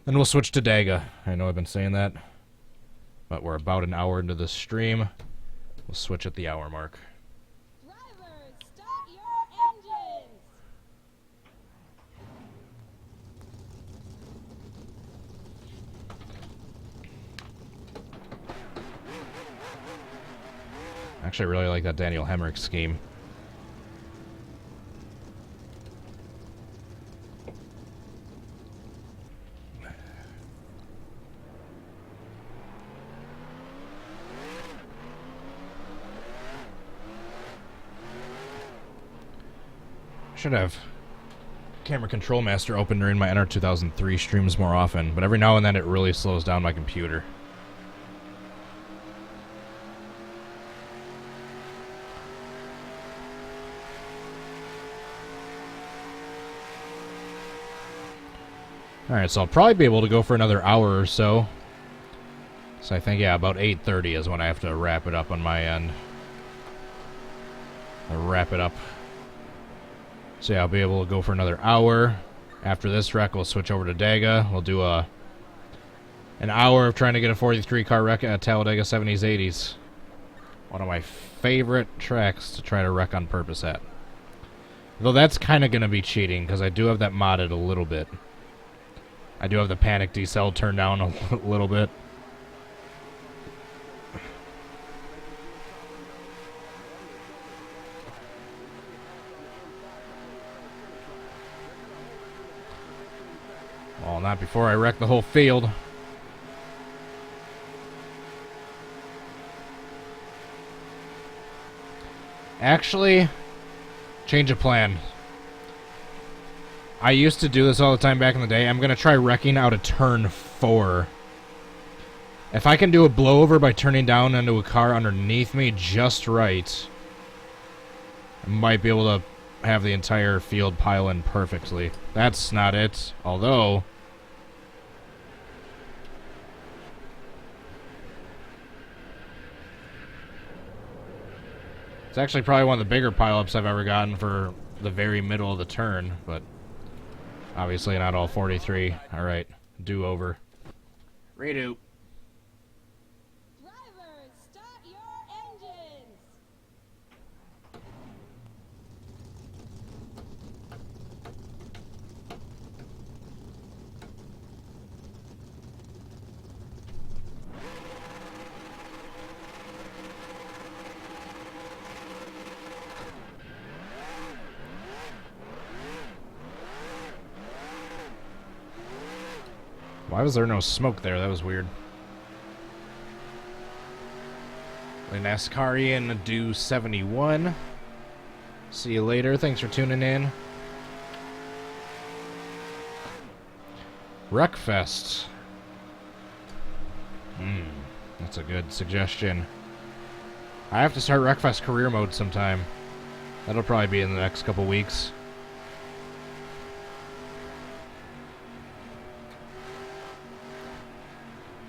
Speaker 1: Then we'll switch to Talladega. I know I've been saying that, but we're about an hour into this stream. We'll switch at the hour mark.
Speaker 3: Drivers, start your engines!
Speaker 1: Actually, I really like that Daniel Hemrick scheme. Should have Camera Control Master open during my NR2003 streams more often, but every now and then it really slows down my computer. Alright, so I'll probably be able to go for another hour or so. So I think, yeah, about 8:30 is when I have to wrap it up on my end. I'll wrap it up. So yeah, I'll be able to go for another hour. After this wreck, we'll switch over to Talladega. We'll do an hour of trying to get a 43 car wreck at Talladega 70s, 80s. One of my favorite tracks to try to wreck on purpose at. Though that's kind of going to be cheating, because I do have that modded a little bit. I do have the panic decel turned down a little bit. Well, not before I wreck the whole field. Actually, change of plan. I used to do this all the time back in the day. I'm going to try wrecking out of turn 4. If I can do a blowover by turning down into a car underneath me just right, I might be able to have the entire field pile in perfectly. That's not it, although it's actually probably one of the bigger pileups I've ever gotten for the very middle of the turn, but obviously not all 43. Alright, do-over. Redo.
Speaker 3: Drivers, start your engines.
Speaker 1: Why was there no smoke there? That was weird. The Nascarian do 71. See you later. Thanks for tuning in. Wreckfest. That's a good suggestion. I have to start Wreckfest career mode sometime. That'll probably be in the next couple weeks.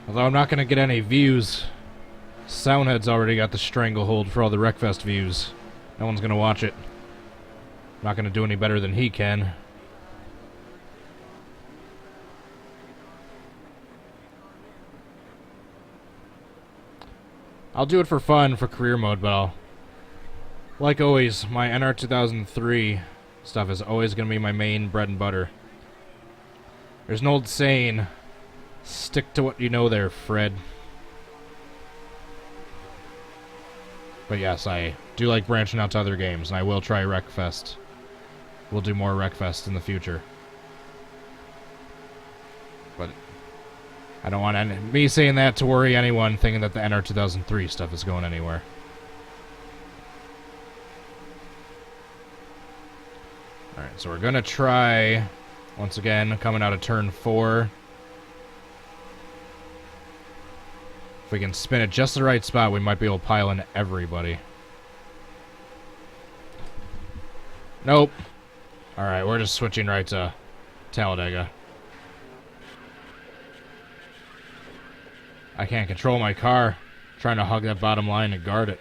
Speaker 1: Although I'm not going to get any views. Soundhead's already got the stranglehold for all the Wreckfest views. No one's going to watch it. I'm not going to do any better than he can. I'll do it for fun for career mode, but I'll... Like always, my NR2003 stuff is always going to be my main bread and butter. There's an old saying... Stick to what you know there, Fred. But yes, I do like branching out to other games, and I will try Wreckfest. We'll do more Wreckfest in the future. But I don't want me saying that to worry anyone thinking that the NR2003 stuff is going anywhere. Alright, so we're going to try, once again, coming out of turn 4. If we can spin it just the right spot, we might be able to pile in everybody. Nope. Alright, we're just switching right to Talladega. I can't control my car. I'm trying to hug that bottom line and guard it.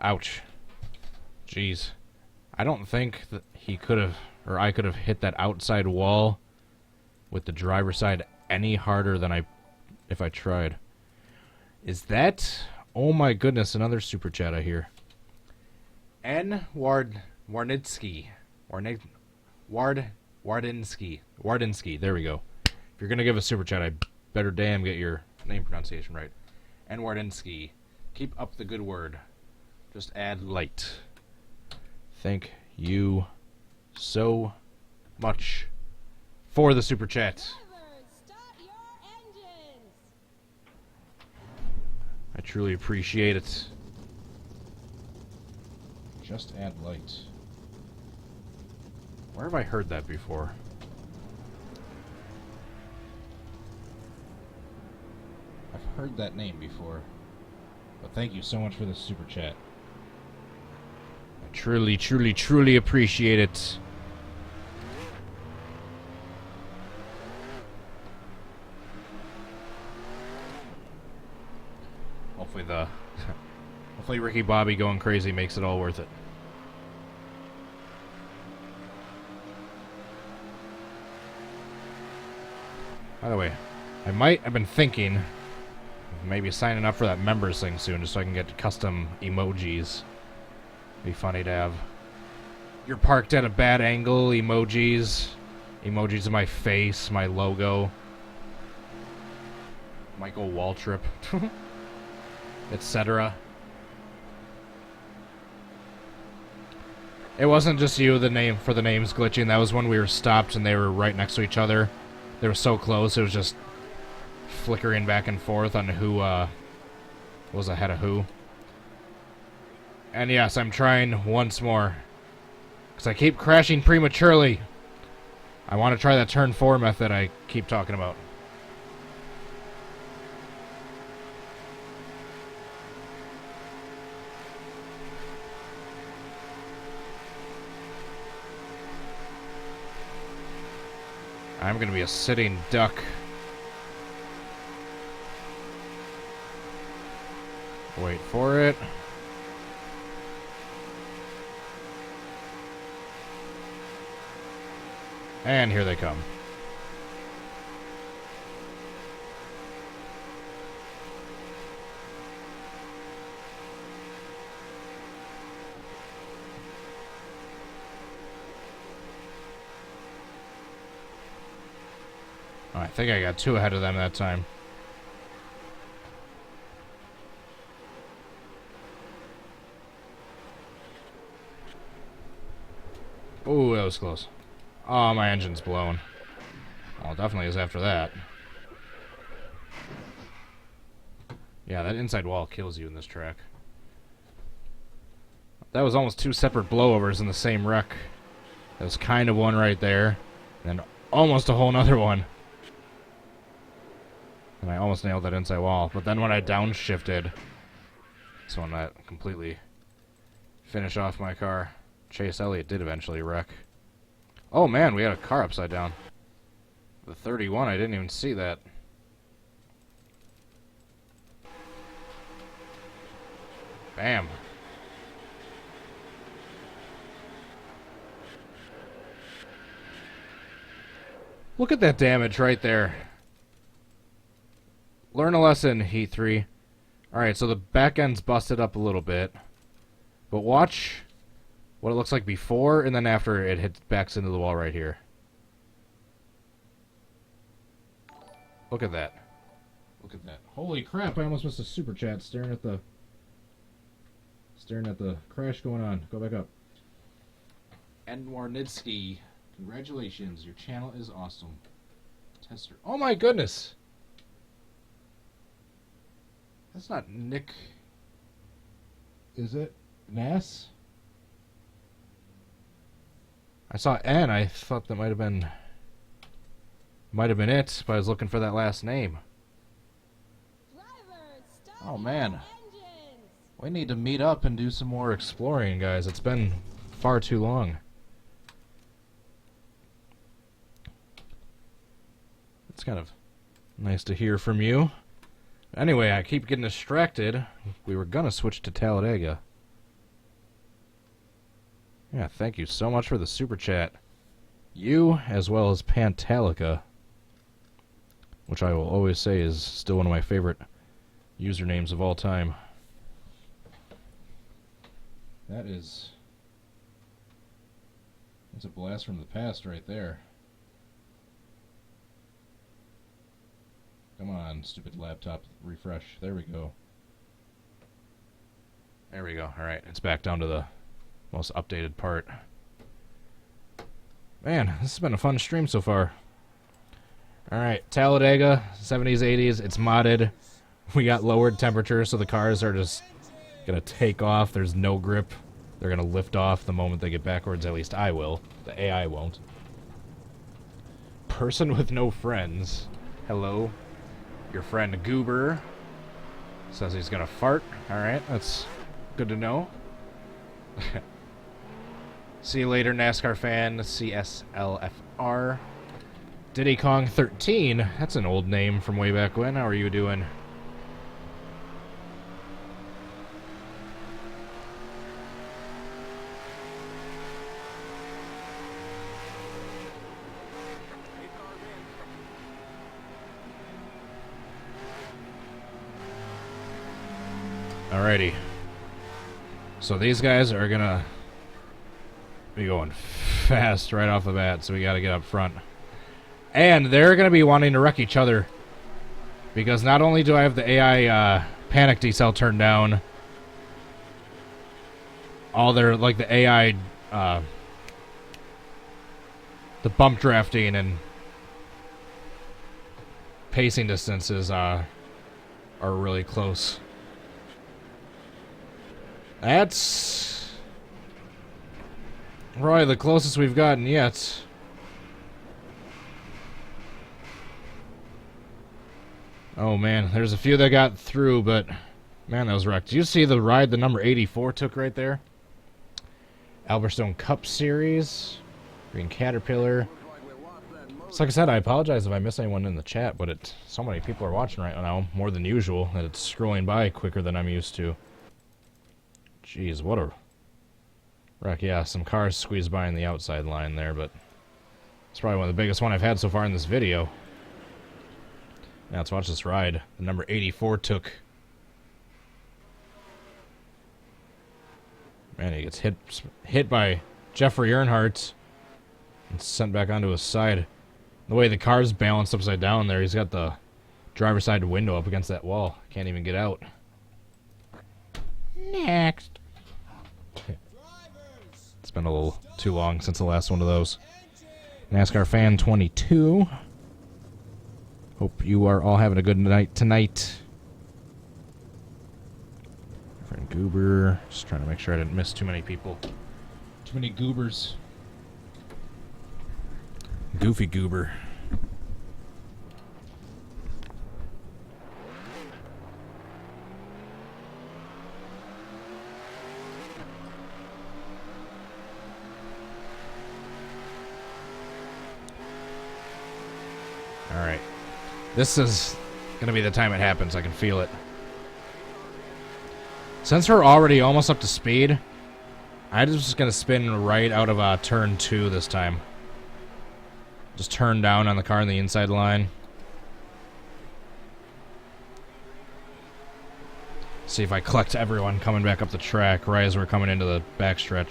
Speaker 1: Ouch. Jeez. I don't think that he could have... Or I could have hit that outside wall with the driver's side any harder than if I tried. Is that... Oh my goodness, another super chat I hear. N. Warnitsky. Wardinsky. There we go. If you're going to give a super chat, I better damn get your name pronunciation right. NR2003. Keep up the good word. Just add light. Thank you so much for the super chat.
Speaker 3: Drivers, start your engines.
Speaker 1: I truly appreciate it. Just add light. Where have I heard that before? I've heard that name before. But thank you so much for the super chat. I truly, truly, truly appreciate it. Hopefully Ricky Bobby going crazy makes it all worth it. By the way, I might have been thinking of maybe signing up for that members thing soon just so I can get custom emojis. Be funny to have "you're parked at a bad angle" emojis. Emojis of my face, my logo. Michael Waltrip. Etc. It wasn't just you, the names glitching. That was when we were stopped and they were right next to each other. They were so close, it was just flickering back and forth on who was ahead of who. And yes, I'm trying once more. Because I keep crashing prematurely. I want to try that turn 4 method I keep talking about. I'm going to be a sitting duck. Wait for it. And here they come. Oh, I think I got 2 ahead of them that time. Ooh, that was close. Oh, my engine's blown. Well, it definitely is after that. Yeah, that inside wall kills you in this track. That was almost 2 separate blowovers in the same wreck. That was kind of one right there. And then almost a whole nother one. And I almost nailed that inside wall. But then when I downshifted, that's when that completely finished off my car. Chase Elliott did eventually wreck. Oh man, we had a car upside down. The 31, I didn't even see that. Bam. Look at that damage right there. Learn a lesson, Heat 3. Alright, so the back end's busted up a little bit. But watch what it looks like before and then after it backs into the wall right here. Look at that. Look at that. Holy crap, I almost missed a super chat staring at the crash going on. Go back up. NR2003. Congratulations, your channel is awesome. Tester. Oh my goodness! That's not Nick. Is it? Nass? I saw N. I thought that might have been it, but I was looking for that last name.
Speaker 3: Drivers, start
Speaker 1: Oh
Speaker 3: your
Speaker 1: man.
Speaker 3: engines.
Speaker 1: We need to meet up and do some more exploring, guys. It's been far too long. It's kind of nice to hear from you. Anyway, I keep getting distracted. We were gonna switch to Talladega. Yeah, thank you so much for the super chat. You, as well as Pantalica, which I will always say is still one of my favorite usernames of all time. That's a blast from the past right there. Come on, stupid laptop. Refresh. There we go. There we go. Alright, it's back down to the most updated part. Man, this has been a fun stream so far. Alright, Talladega, 70s, 80s. It's modded. We got lowered temperatures, so the cars are just gonna take off. There's no grip. They're gonna lift off the moment they get backwards. At least I will. The AI won't. Person with no friends. Hello. Your friend Goober says he's gonna fart. Alright, that's good to know. See you later, NASCAR fan. CSLFR. Diddy Kong 13. That's an old name from way back when. How are you doing? Alrighty. So these guys are gonna be going fast right off the bat, so we gotta get up front. And they're gonna be wanting to wreck each other. Because not only do I have the AI panic decel turned down, all their, like, the AI, the bump drafting and pacing distances are really close. That's probably the closest we've gotten yet. Oh man, there's a few that got through, but man, that was wrecked. Do you see the ride the number 84 took right there? Alberstone Cup Series, Green Caterpillar. So like I said, I apologize if I miss anyone in the chat, but so many people are watching right now, more than usual, that it's scrolling by quicker than I'm used to. Jeez, what a wreck. Yeah, some cars squeezed by in the outside line there, but it's probably one of the biggest one I've had so far in this video. Now let's watch this ride. The number 84 took. Man, he gets hit by Jeffrey Earnhardt and sent back onto his side. The way the car's balanced upside down there, he's got the driver's side window up against that wall. Can't even get out. Next. It's been a little too long since the last one of those. NASCAR fan 22. Hope you are all having a good night tonight. Friend Goober. Just trying to make sure I didn't miss too many people. Too many goobers. Goofy Goober. Alright. This is going to be the time it happens. I can feel it. Since we're already almost up to speed, I'm just going to spin right out of turn 2 this time. Just turn down on the car on the inside line. See if I collect everyone coming back up the track right as we're coming into the backstretch.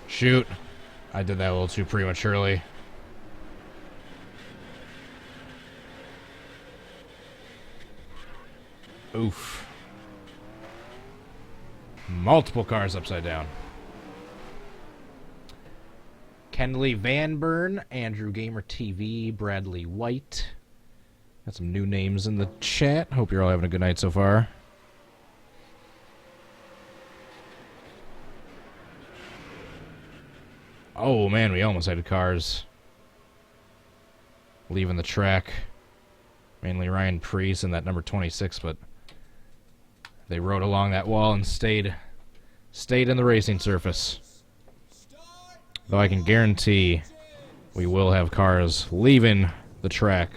Speaker 1: Shoot. I did that a little too prematurely. Oof. Multiple cars upside down. Kenley Van Burn, Andrew Gamer TV, Bradley White. Got some new names in the chat. Hope you're all having a good night so far. Oh man, we almost had cars leaving the track. Mainly Ryan Preece and that number 26, but they rode along that wall and stayed in the racing surface. Though I can guarantee we will have cars leaving the track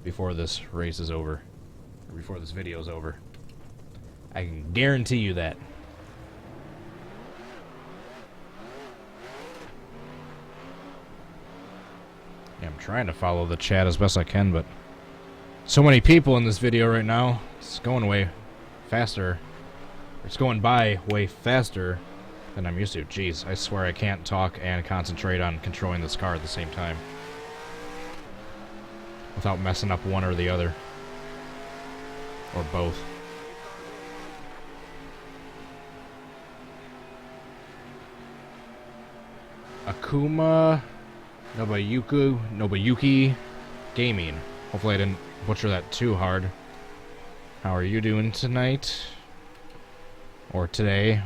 Speaker 1: before this race is over. Or before this video is over. I can guarantee you that. Yeah, I'm trying to follow the chat as best I can, but so many people in this video right now. It's going way faster. It's going by way faster than I'm used to. Jeez, I swear I can't talk and concentrate on controlling this car at the same time without messing up one or the other. Or both. Akuma Nobayuki Gaming. Hopefully I didn't butcher that too hard. How are you doing tonight? Or today?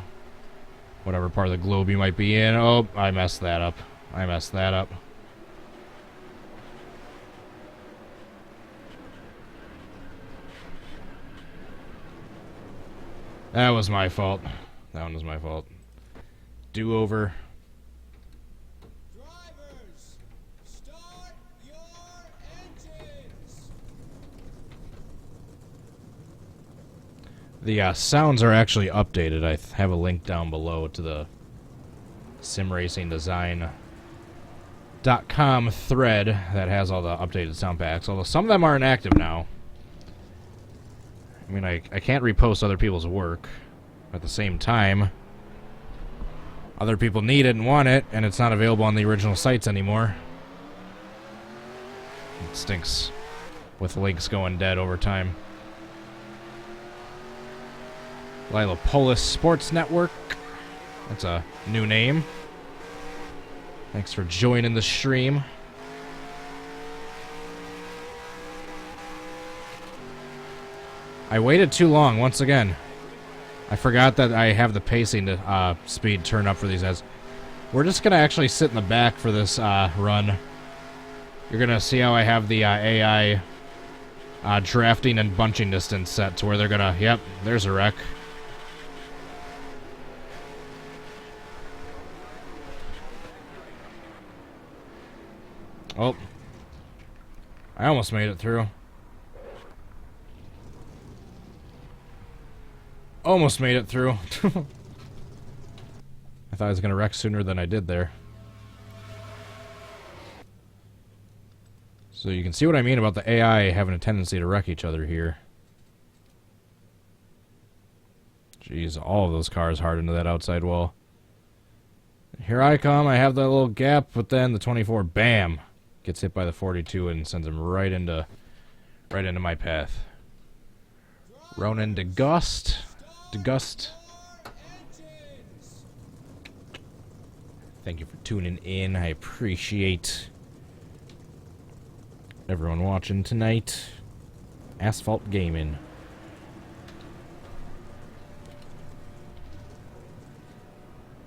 Speaker 1: Whatever part of the globe you might be in. Oh, I messed that up. I messed that up. That was my fault. That one was my fault. Do-over.
Speaker 4: Drivers, start your engines.
Speaker 1: The sounds are actually updated. I have a link down below to the simracingdesign.com thread that has all the updated sound packs, although some of them aren't active now. I mean, I can't repost other people's work. At the same time, other people need it and want it, and it's not available on the original sites anymore. It stinks with links going dead over time. Lilopolis Sports Network. That's a new name. Thanks for joining the stream. I waited too long, once again. I forgot that I have the pacing to, speed turned up for these ads. We're just going to actually sit in the back for this run. You're going to see how I have the AI drafting and bunching distance set to where they're going to... Yep, there's a wreck. Oh. I almost made it through. Almost made it through. I thought I was going to wreck sooner than I did there. So you can see what I mean about the AI having a tendency to wreck each other here. Jeez, all of those cars hard into that outside wall. Here I come, I have that little gap, but then the 24, bam! Gets hit by the 42 and sends him right into my path. Ronan DeGust. Thank you for tuning in. I appreciate everyone watching tonight. Asphalt Gaming.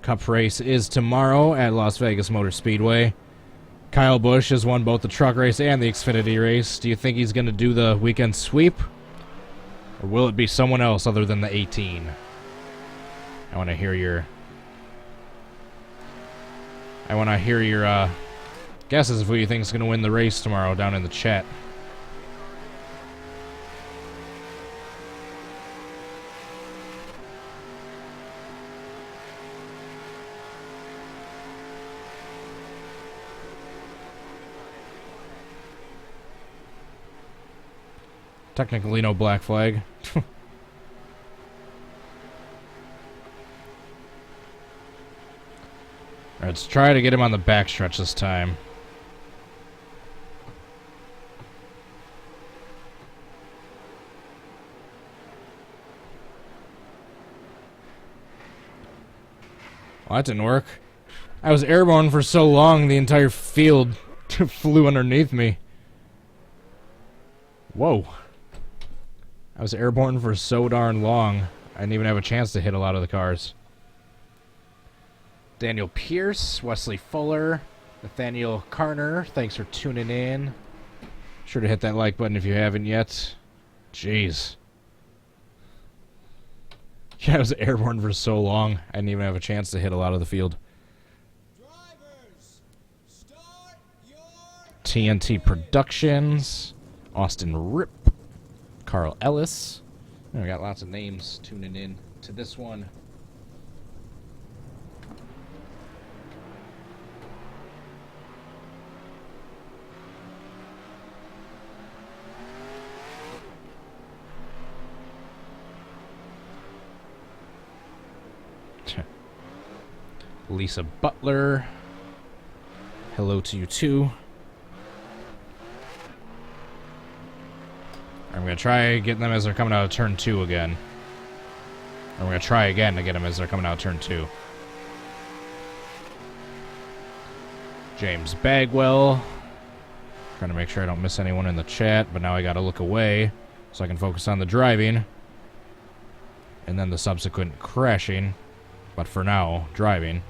Speaker 1: Cup race is tomorrow at Las Vegas Motor Speedway. Kyle Busch has won both the truck race and the Xfinity race. Do you think he's going to do the weekend sweep? Or will it be someone else other than the 18? I want to hear your guesses of who you think is going to win the race tomorrow down in the chat. Technically no black flag. Let's try to get him on the backstretch this time. Well, that didn't work. I was airborne for so long, the entire field flew underneath me. Whoa. I was airborne for so darn long, I didn't even have a chance to hit a lot of the cars. Daniel Pierce, Wesley Fuller, Nathaniel Carner, thanks for tuning in. Sure to hit that like button if you haven't yet. Jeez. Yeah, I was airborne for so long, I didn't even have a chance to hit a lot of the field.
Speaker 4: Drivers, start your
Speaker 1: TNT Productions, Austin Rip, Carl Ellis. We got lots of names tuning in to this one. Lisa Butler. Hello to you too. I'm going to try getting them as they're coming out of turn 2 again. I'm going to try again to get them as they're coming out of turn 2. James Bagwell. Trying to make sure I don't miss anyone in the chat, but now I got to look away so I can focus on the driving. And then the subsequent crashing. But for now, driving.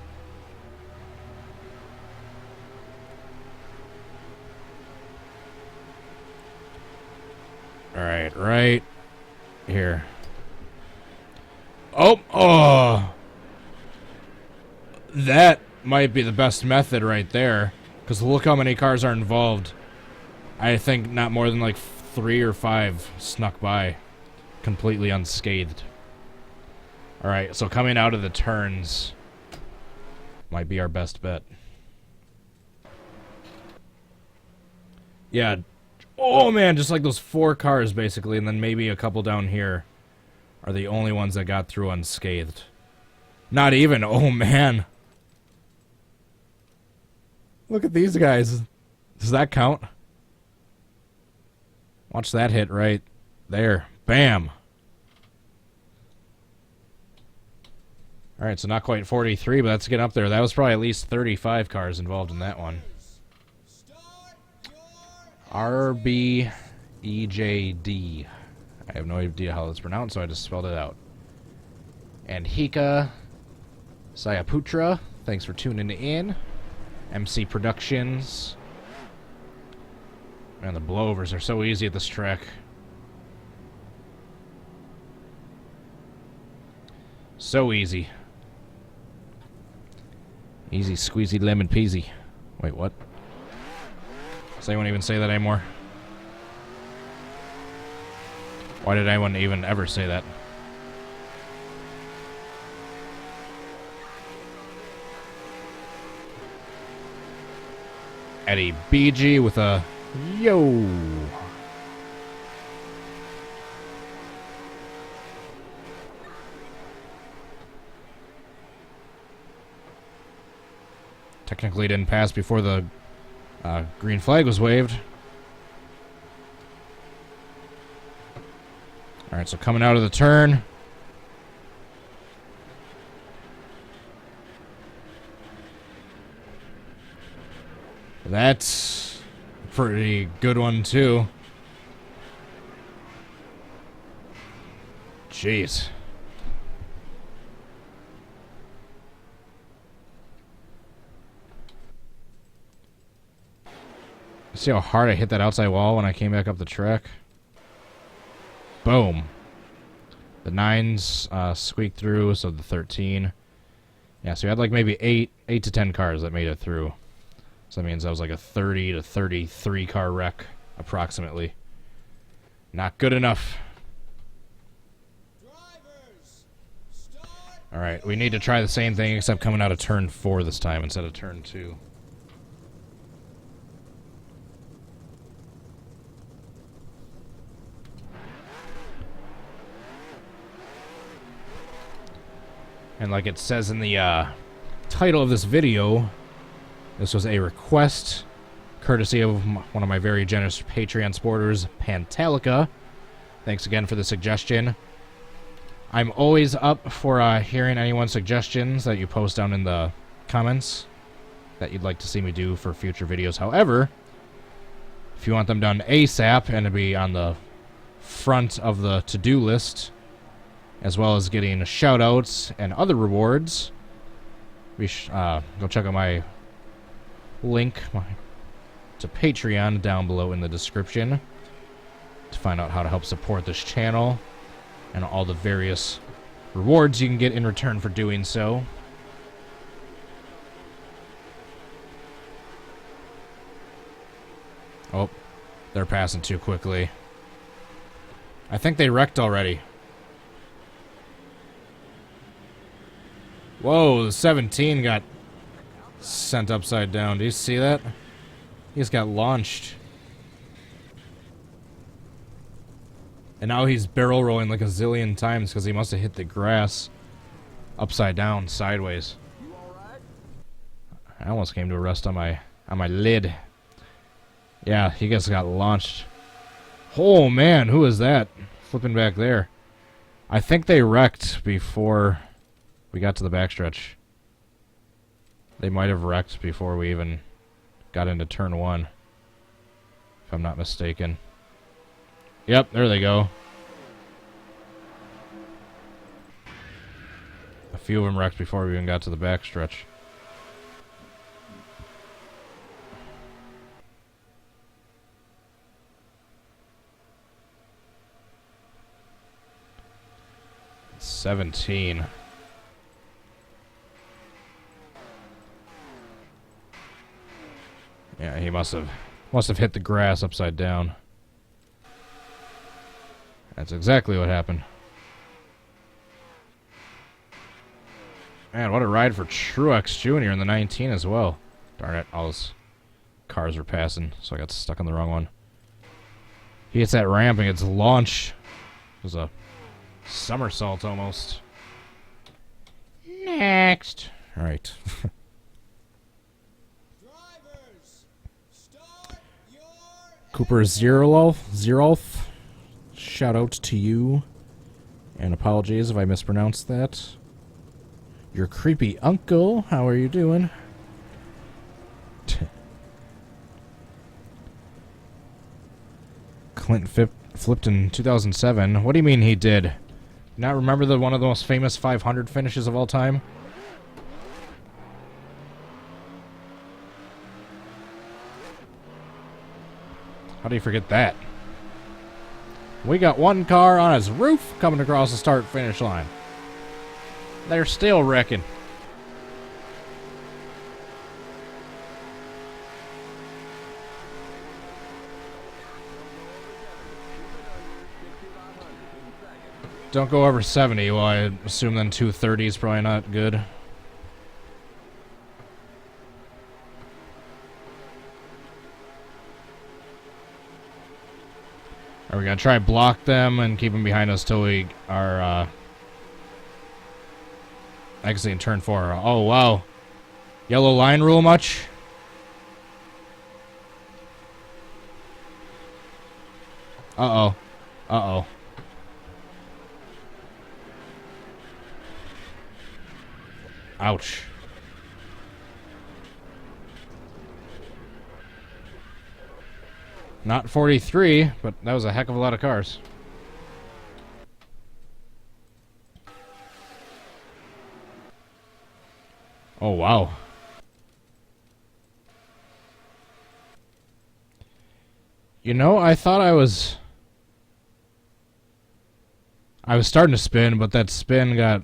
Speaker 1: Alright, right here. Oh! That might be the best method right there. Because look how many cars are involved. I think not more than like 3 or 5 snuck by. Completely unscathed. Alright, so coming out of the turns might be our best bet. Yeah. Oh man, just like those 4 cars basically, and then maybe a couple down here are the only ones that got through unscathed. Not even. Oh man. Look at these guys. Does that count? Watch that hit right there. Bam. Alright, so not quite 43, but that's getting up there. That was probably at least 35 cars involved in that one. RBEJD. I have no idea how it's pronounced, so I just spelled it out. And Hika Sayaputra, thanks for tuning in. MC Productions. Man, the blowovers are so easy at this track. So easy. Easy squeezy lemon peasy. Wait, what? Does anyone even say that anymore? Why did anyone even ever say that? Eddie BG with a yo. Technically didn't pass before the green flag was waved. Alright, so coming out of the turn. That's a pretty good one, too. Jeez. See how hard I hit that outside wall when I came back up the track? Boom. The 9s squeaked through, so the 13. Yeah, so we had like maybe 8 to 10 cars that made it through. So that means that was like a 30 to 33 car wreck, approximately. Not good enough. Alright, we need to try the same thing, except coming out of turn 4 this time instead of turn 2. And like it says in the title of this video, this was a request, courtesy of one of my very generous Patreon supporters, Pantalica. Thanks again for the suggestion. I'm always up for hearing anyone's suggestions that you post down in the comments that you'd like to see me do for future videos. However, if you want them done ASAP and to be on the front of the to-do list, as well as getting shout-outs and other rewards, go check out my link to Patreon down below in the description to find out how to help support this channel and all the various rewards you can get in return for doing so. Oh, they're passing too quickly. I think they wrecked already. Whoa, the 17 got sent upside down. Do you see that? He just got launched. And now he's barrel rolling like a zillion times because he must have hit the grass upside down, sideways.
Speaker 2: You all right?
Speaker 1: I almost came to a rest on my lid. Yeah, he just got launched. Oh man, who is that? Flipping back there. I think they wrecked before we got to the backstretch. They might have wrecked before we even got into turn 1. If I'm not mistaken. Yep, there they go. A few of them wrecked before we even got to the backstretch. It's 17. Yeah, he must have hit the grass upside down. That's exactly what happened. Man, what a ride for Truex Jr. in the 19 as well. Darn it, all those cars were passing, so I got stuck on the wrong one. He hits that ramp and gets launched. It was a somersault almost. Next. All right. Cooper Zerolf, shout out to you, and apologies if I mispronounced that. Your creepy uncle, how are you doing? Clint flipped in 2007. What do you mean he did? Not remember one of the most famous 500 finishes of all time? How do you forget that? We got one car on his roof coming across the start-finish line. They're still wrecking. Don't go over 70. Well, I assume then 230 is probably not good. Are we gonna try block them and keep them behind us till we are exiting turn 4? Oh wow, yellow line rule much? Uh oh. Ouch. Not 43, but that was a heck of a lot of cars. Oh, wow. You know, I thought I was starting to spin, but that spin got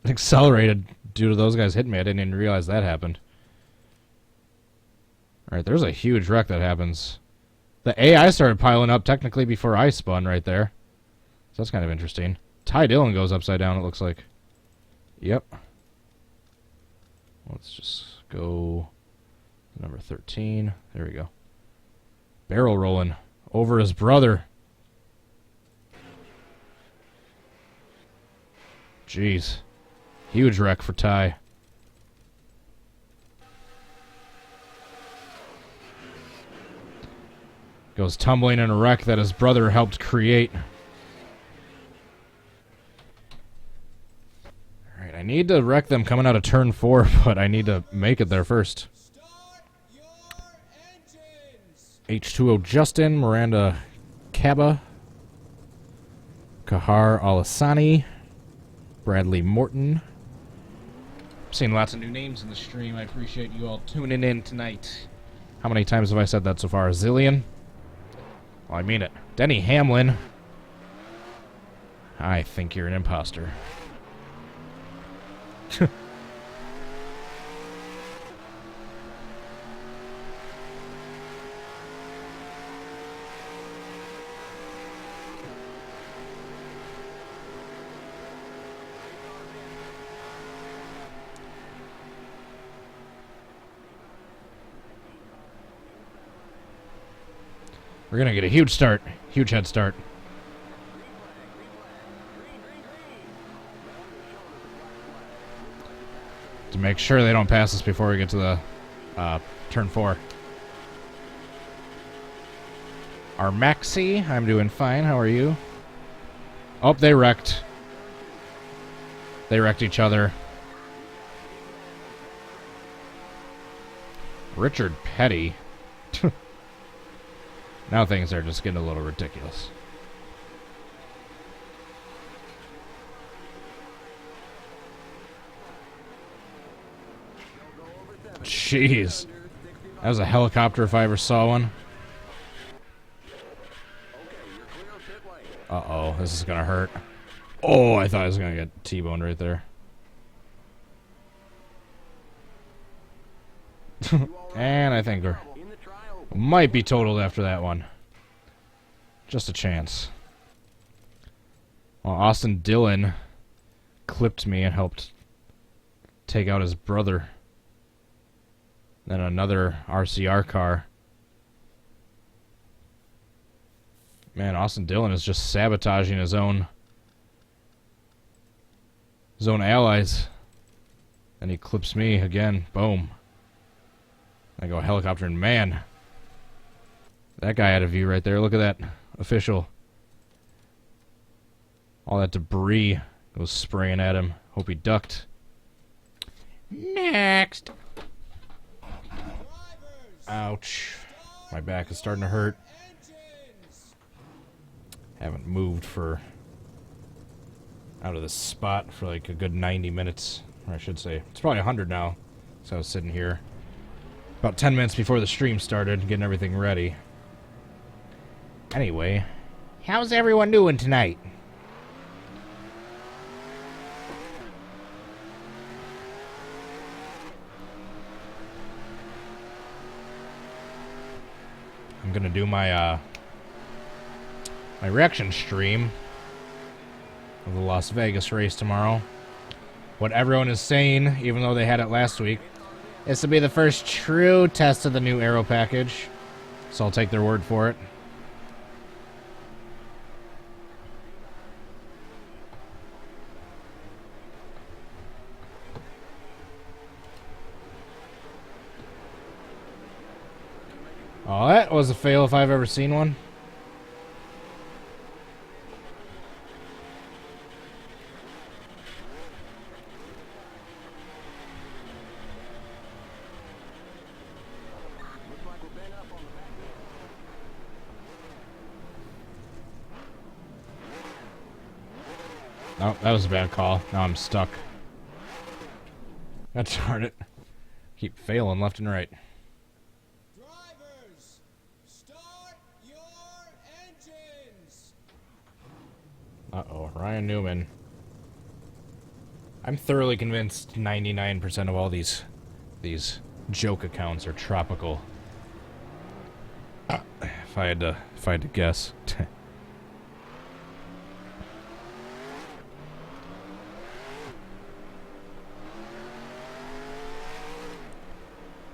Speaker 1: accelerated due to those guys hitting me. I didn't even realize that happened. Alright, there's a huge wreck that happens. The AI started piling up technically before I spun right there. So that's kind of interesting. Ty Dillon goes upside down, it looks like. Yep. Let's just go to number 13. There we go. Barrel rolling over his brother. Jeez. Huge wreck for Ty. Goes tumbling in a wreck that his brother helped create. Alright, I need to wreck them coming out of turn 4, but I need to make it there first. H2O Justin, Miranda Kaba, Kahar Alasani, Bradley Morton. I'm seeing lots of new names in the stream. I appreciate you all tuning in tonight. How many times have I said that so far? A zillion? Well, I mean it. Denny Hamlin. I think you're an imposter. We're going to get a huge start. Huge head start. make sure they don't pass us before we get to the turn 4. Our Maxi, I'm doing fine. How are you? Oh, they wrecked. They wrecked each other. Richard Petty. Now things are just getting a little ridiculous. Jeez. That was a helicopter if I ever saw one. Uh-oh, this is gonna hurt. Oh, I thought I was gonna get T-boned right there. And I think we might be totaled after that one. Just a chance. Well, Austin Dillon clipped me and helped take out his brother. Then another RCR car. Man, Austin Dillon is just sabotaging his own allies. And he clips me again. Boom. I go helicopter, and man, that guy had a view right there. Look at that official. All that debris goes spraying at him. Hope he ducked. Next. Ouch. My back is starting to hurt. Haven't moved for out of this spot for like a good 90 minutes. Or I should say, it's probably 100 now. So I was sitting here about 10 minutes before the stream started, getting everything ready. Anyway, how's everyone doing tonight? I'm gonna do my my reaction stream of the Las Vegas race tomorrow. What everyone is saying, even though they had it last week, this will be the first true test of the new aero package, so I'll take their word for it. Oh, that was a fail if I've ever seen one. Oh, that was a bad call. Now I'm stuck. That's darn it. Keep failing left and right.
Speaker 4: Drivers, start your engines.
Speaker 1: Uh-oh, Ryan Newman. I'm thoroughly convinced 99% of all these joke accounts are tropical. If I had to guess.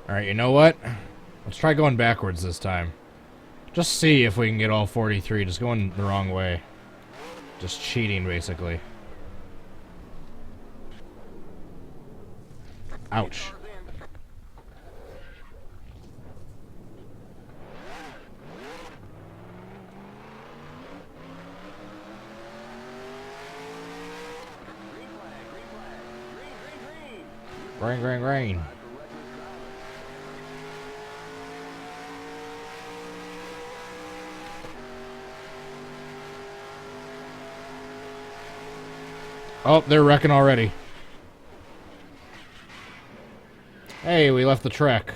Speaker 1: Alright, you know what? Let's try going backwards this time. Just see if we can get all 43. Just going the wrong way. Just cheating, basically. Ouch. Green, green, green. Oh, they're wrecking already. Hey, we left the track.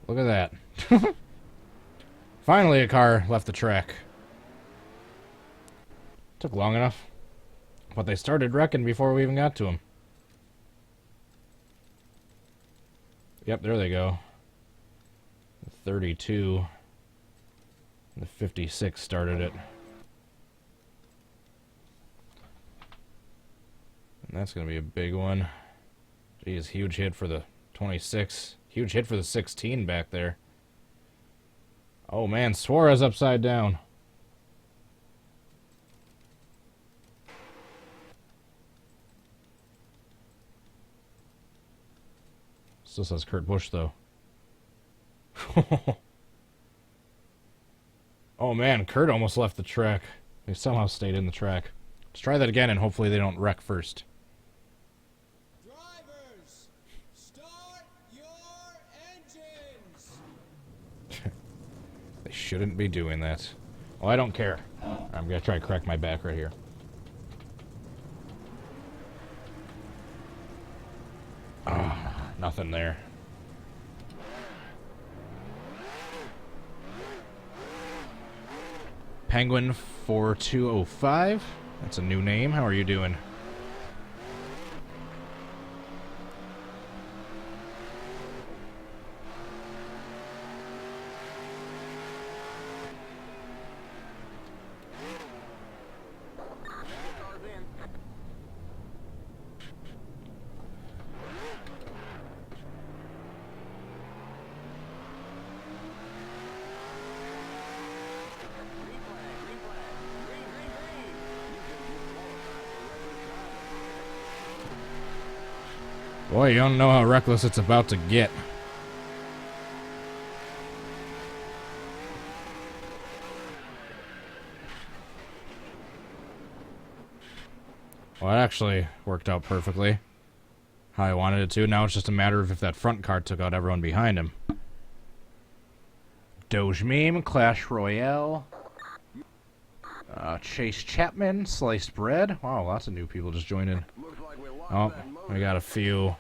Speaker 1: Look at that. Finally, a car left the track. Took long enough. But they started wrecking before we even got to them. Yep, there they go. The 32. The 56 started it. And that's going to be a big one. Geez, huge hit for the 26. Huge hit for the 16 back there. Oh man, Suarez upside down. Still says Kurt Busch, though. Oh, man, Kurt almost left the track. He somehow stayed in the track. Let's try that again, and hopefully they don't wreck first.
Speaker 4: Drivers, start your engines.
Speaker 1: They shouldn't be doing that. Oh, I don't care. I'm going to try to correct my back right here. Nothing there. Penguin 4205. That's a new name. How are you doing?
Speaker 2: Cars in. Green flag, green flag. Green, green, green. You've been disqualified for reckless driving.
Speaker 1: Boy, you don't know how reckless it's about to get. Well, it actually worked out perfectly. How I wanted it to. Now it's just a matter of if that front car took out everyone behind him. Doge Meme, Clash Royale. Chase Chapman, Sliced Bread. Wow, lots of new people just joined in.
Speaker 2: Looks like we lost
Speaker 1: Oh,
Speaker 2: that motor.
Speaker 1: we got a few.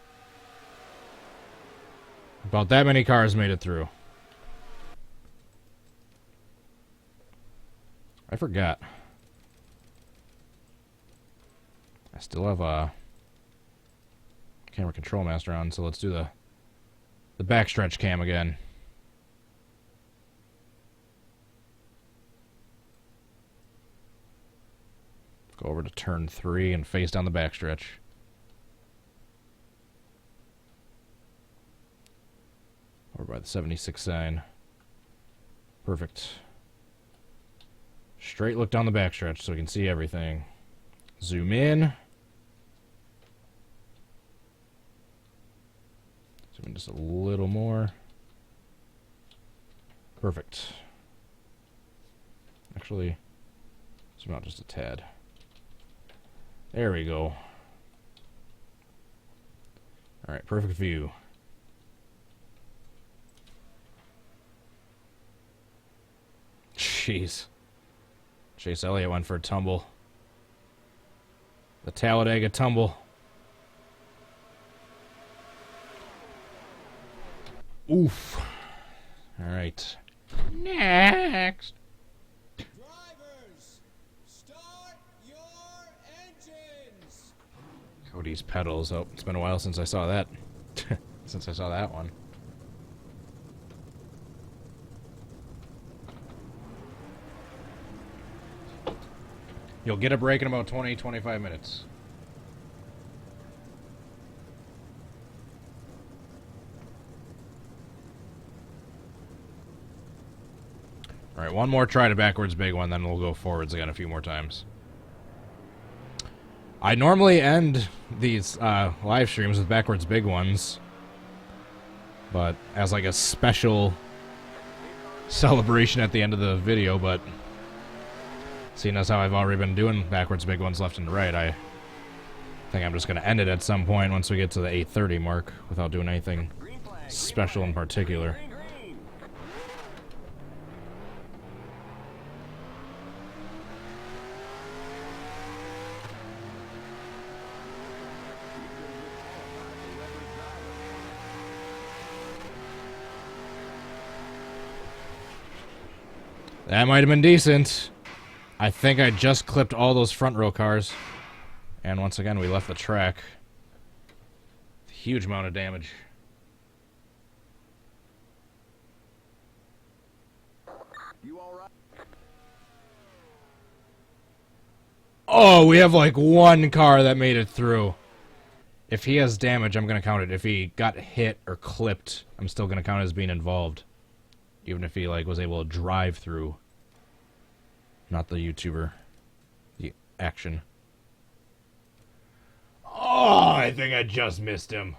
Speaker 1: About that many cars made it through. I forgot. I still have a camera control master on, so let's do the backstretch cam again. Go over to turn 3 and face down the backstretch. Over by the 76 sign. Perfect. Straight look down the backstretch so we can see everything. Zoom in. Zoom in just a little more. Perfect. Actually, zoom out just a tad. There we go. Alright, perfect view. Jeez. Chase Elliott went for a tumble. The Talladega tumble. Oof. Alright. Next.
Speaker 4: Drivers, start your engines.
Speaker 1: Cody's pedals. Oh, it's been a while since I saw that. Since I saw that one. You'll get a break in about 20-25 minutes. Alright, one more try to backwards big one, then we'll go forwards again a few more times. I normally end these live streams with backwards big ones, but as like a special celebration at the end of the video, but seeing as how I've already been doing backwards big ones left and right, I think I'm just going to end it at some point once we get to the 8:30 mark without doing anything special in particular.
Speaker 2: Green, green.
Speaker 1: That might have been decent. I think I just clipped all those front row cars. And once again, we left the track. Huge amount of damage.
Speaker 2: You all right?
Speaker 1: Oh, we have like one car that made it through. If he has damage, I'm going to count it. If he got hit or clipped, I'm still going to count it as being involved. Even if he like was able to drive through. Not the YouTuber. The action. Oh, I think I just missed him.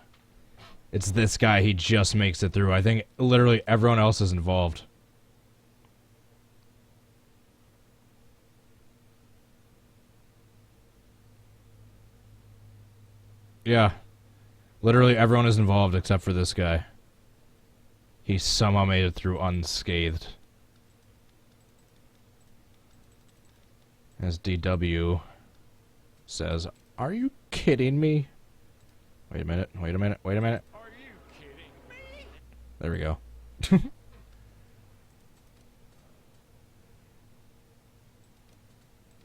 Speaker 1: It's this guy. He just makes it through. I think literally everyone else is involved. Yeah. Literally everyone is involved except for this guy. He somehow made it through unscathed. As DW says, "Are you kidding me?" Wait a minute, wait a minute, wait a minute.
Speaker 5: Are you kidding me?
Speaker 1: There we go.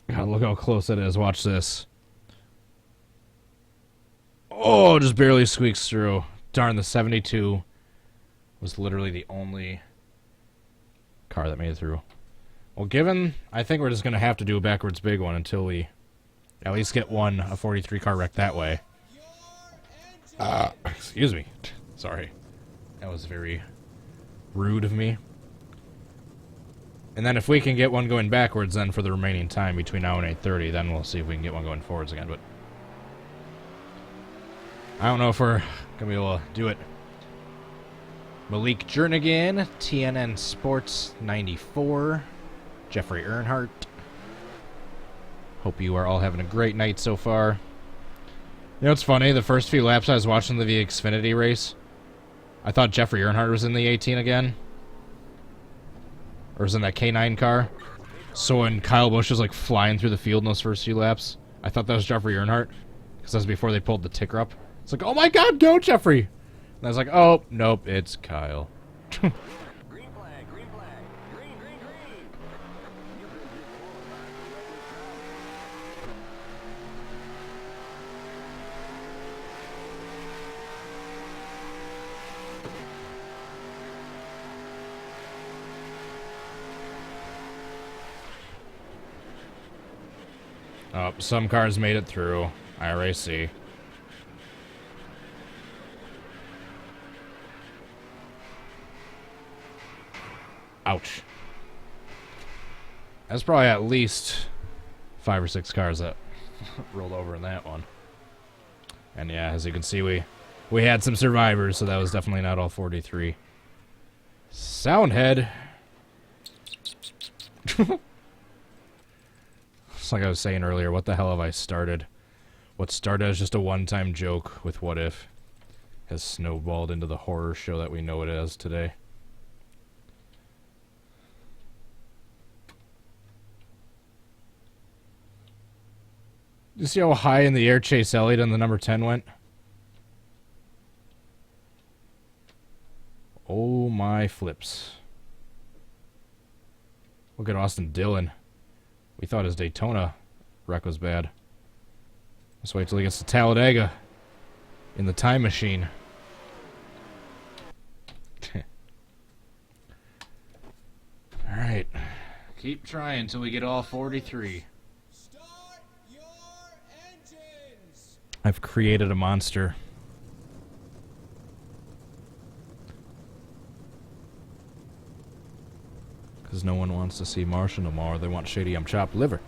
Speaker 1: God, look how close it is. Watch this. Oh, just barely squeaks through. Darn, the 72 was literally the only car that made it through. Well, given, I think we're just going to have to do a backwards big one until we at least get a 43 car wreck that way. Excuse me. Sorry. That was very rude of me. And then if we can get one going backwards then for the remaining time between now and 8:30, then we'll see if we can get one going forwards again, but I don't know if we're going to be able to do it. Malik Jernigan, TNN Sports 94, Jeffrey Earnhardt. Hope you are all having a great night so far. You know what's funny? The first few laps I was watching the Xfinity race, I thought Jeffrey Earnhardt was in the 18 again. Or was in that K9 car. So when Kyle Busch was like flying through the field in those first few laps, I thought that was Jeffrey Earnhardt. Because that was before they pulled the ticker up. It's like, oh my god, go Jeffrey! And I was like, oh, nope, it's Kyle.
Speaker 2: Green flag, green flag. Green, green, green. You've been disqualified.
Speaker 1: Oh, some cars made it through. I already see. Ouch. That's probably at least 5 or 6 cars that rolled over in that one. And yeah, as you can see, we had some survivors, so that was definitely not all 43. Soundhead. It's like I was saying earlier, what the hell have I started? What started as just a one-time joke with What If has snowballed into the horror show that we know it as today. You see how high in the air Chase Elliott on the number 10 went? Oh my flips. Look at Austin Dillon. We thought his Daytona wreck was bad. Let's wait till he gets to Talladega in the time machine. Alright. Keep trying until we get all 43.
Speaker 4: Start your engines.
Speaker 1: I've created a monster. Because no one wants to see Marshall no more. They want Shady chopped liver.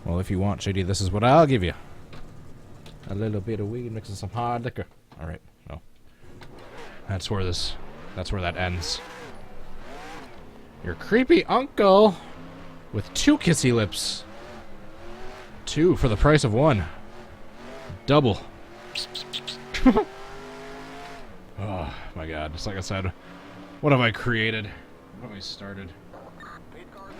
Speaker 1: Well, if you want Shady, this is what I'll give you. A little bit of weed mixed with some hard liquor. Alright, no. That's where that ends. Your creepy uncle with 2 kissy lips. 2 for the price of 1. Double. Oh my god. Just like I said, what have I created? What have I started?
Speaker 2: Paid cars in.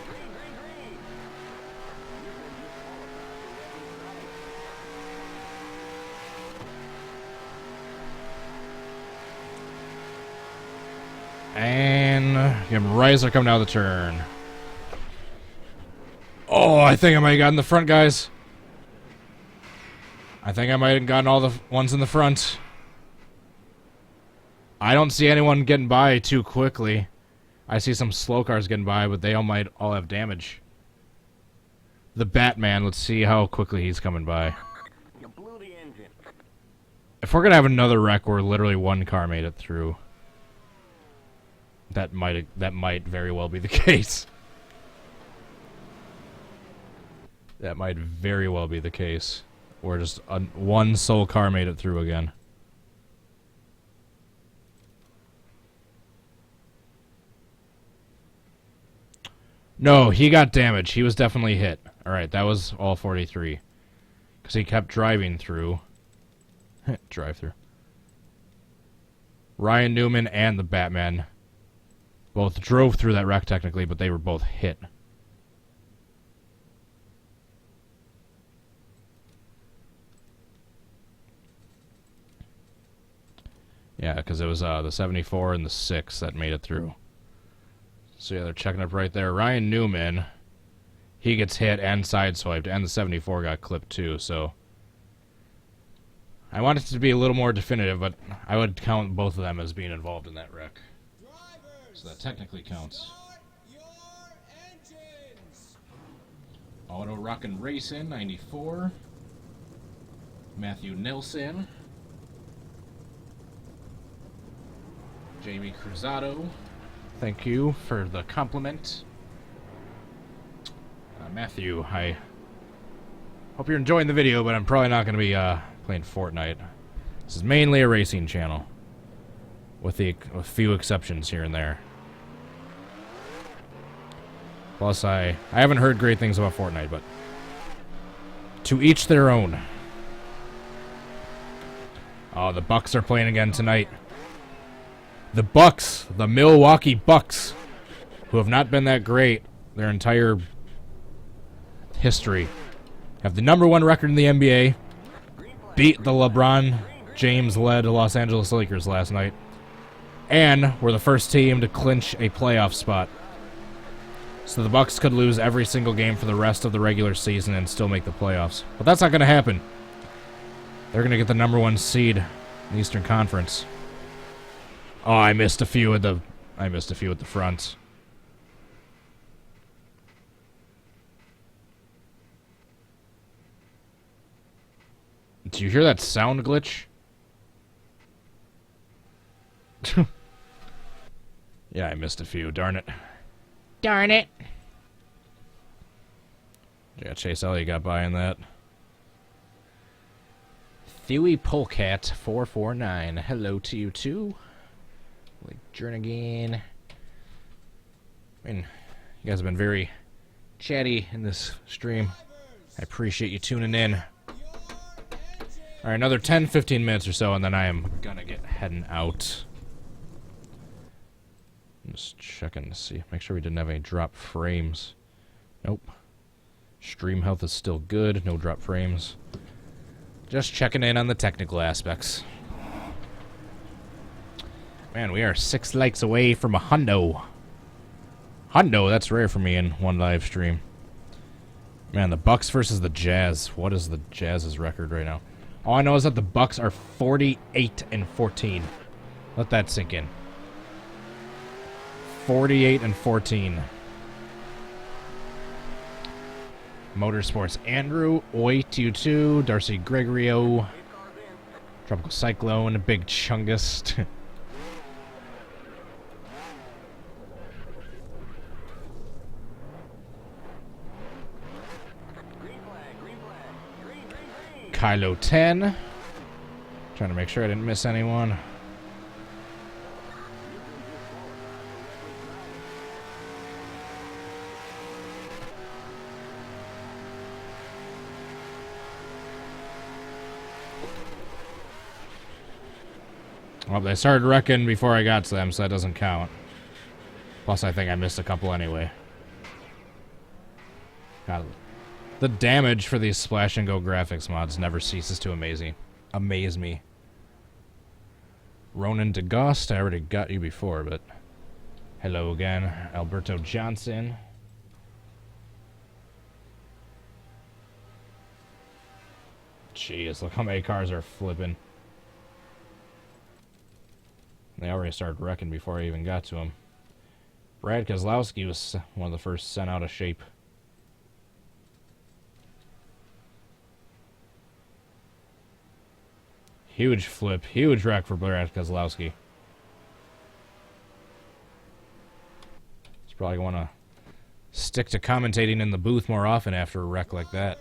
Speaker 2: Green, green, green. You've been disqualified.
Speaker 1: And Jim Riser coming down the turn. Oh, I think I might have gotten the front, guys. I think I might have gotten all the ones in the front. I don't see anyone getting by too quickly. I see some slow cars getting by, but they might all have damage. The Batman, let's see how quickly he's coming by.
Speaker 2: You blew the engine.
Speaker 1: If we're going to have another wreck where literally one car made it through, That might very well be the case. That might very well be the case. Where just one sole car made it through again. No, he got damaged. He was definitely hit. Alright, that was all 43. Because he kept driving through. Drive through. Ryan Newman and the Batman both drove through that wreck technically, but they were both hit. Yeah, because it was the 74 and the 6 that made it through. So yeah, they're checking up right there. Ryan Newman, he gets hit and sideswiped, and the 74 got clipped too, so... I want it to be a little more definitive, but I would count both of them as being involved in that wreck. So that technically counts.
Speaker 4: Start your engines.
Speaker 1: Auto Rockin' Racing, 94. Matthew Nilsson. Jamie Cruzado. Thank you for the compliment. Matthew, I hope you're enjoying the video, but I'm probably not going to be playing Fortnite. This is mainly a racing channel, with a few exceptions here and there. Plus, I haven't heard great things about Fortnite, but to each their own. Oh, the Bucks are playing again tonight. The Bucks, the Milwaukee Bucks, who have not been that great their entire history, have the #1 record in the NBA, beat the LeBron James-led Los Angeles Lakers last night, and were the first team to clinch a playoff spot. So the Bucks could lose every single game for the rest of the regular season and still make the playoffs. But that's not going to happen. They're going to get the #1 seed in the Eastern Conference. Oh, I missed a few at the front. Did you hear that sound glitch? Yeah, I missed a few. Darn it. Darn it. Yeah, Chase Elliott got by in that. Thuy Polecat 449. Hello to you too. Like Jernigan. I mean, you guys have been very chatty in this stream. I appreciate you tuning in. Alright, another 10-15 minutes or so, and then I am gonna get heading out. I'm just checking to see. Make sure we didn't have any drop frames. Nope. Stream health is still good. No drop frames. Just checking in on the technical aspects. Man, we are 6 likes away from a hundo. Hundo, that's rare for me in one live stream. Man, the Bucks versus the Jazz. What is the Jazz's record right now? All I know is that the Bucks are 48-14. Let that sink in. 48-14. Motorsports Andrew, Oi22, Darcy Gregorio, Tropical Cyclone, Big Chungus. Kylo 10. Trying to make sure I didn't miss anyone. Well, they started wrecking before I got to them, so that doesn't count. Plus, I think I missed a couple anyway. God, the damage for these Splash and Go graphics mods never ceases to amaze me. Ronan DeGost, I already got you before, but hello again. Alberto Johnson. Jeez, look how many cars are flipping. They already started wrecking before I even got to him. Brad Kozlowski was one of the first sent out of shape. Huge flip, huge wreck for Brad Kozlowski. Probably want to stick to commentating in the booth more often after a wreck like that.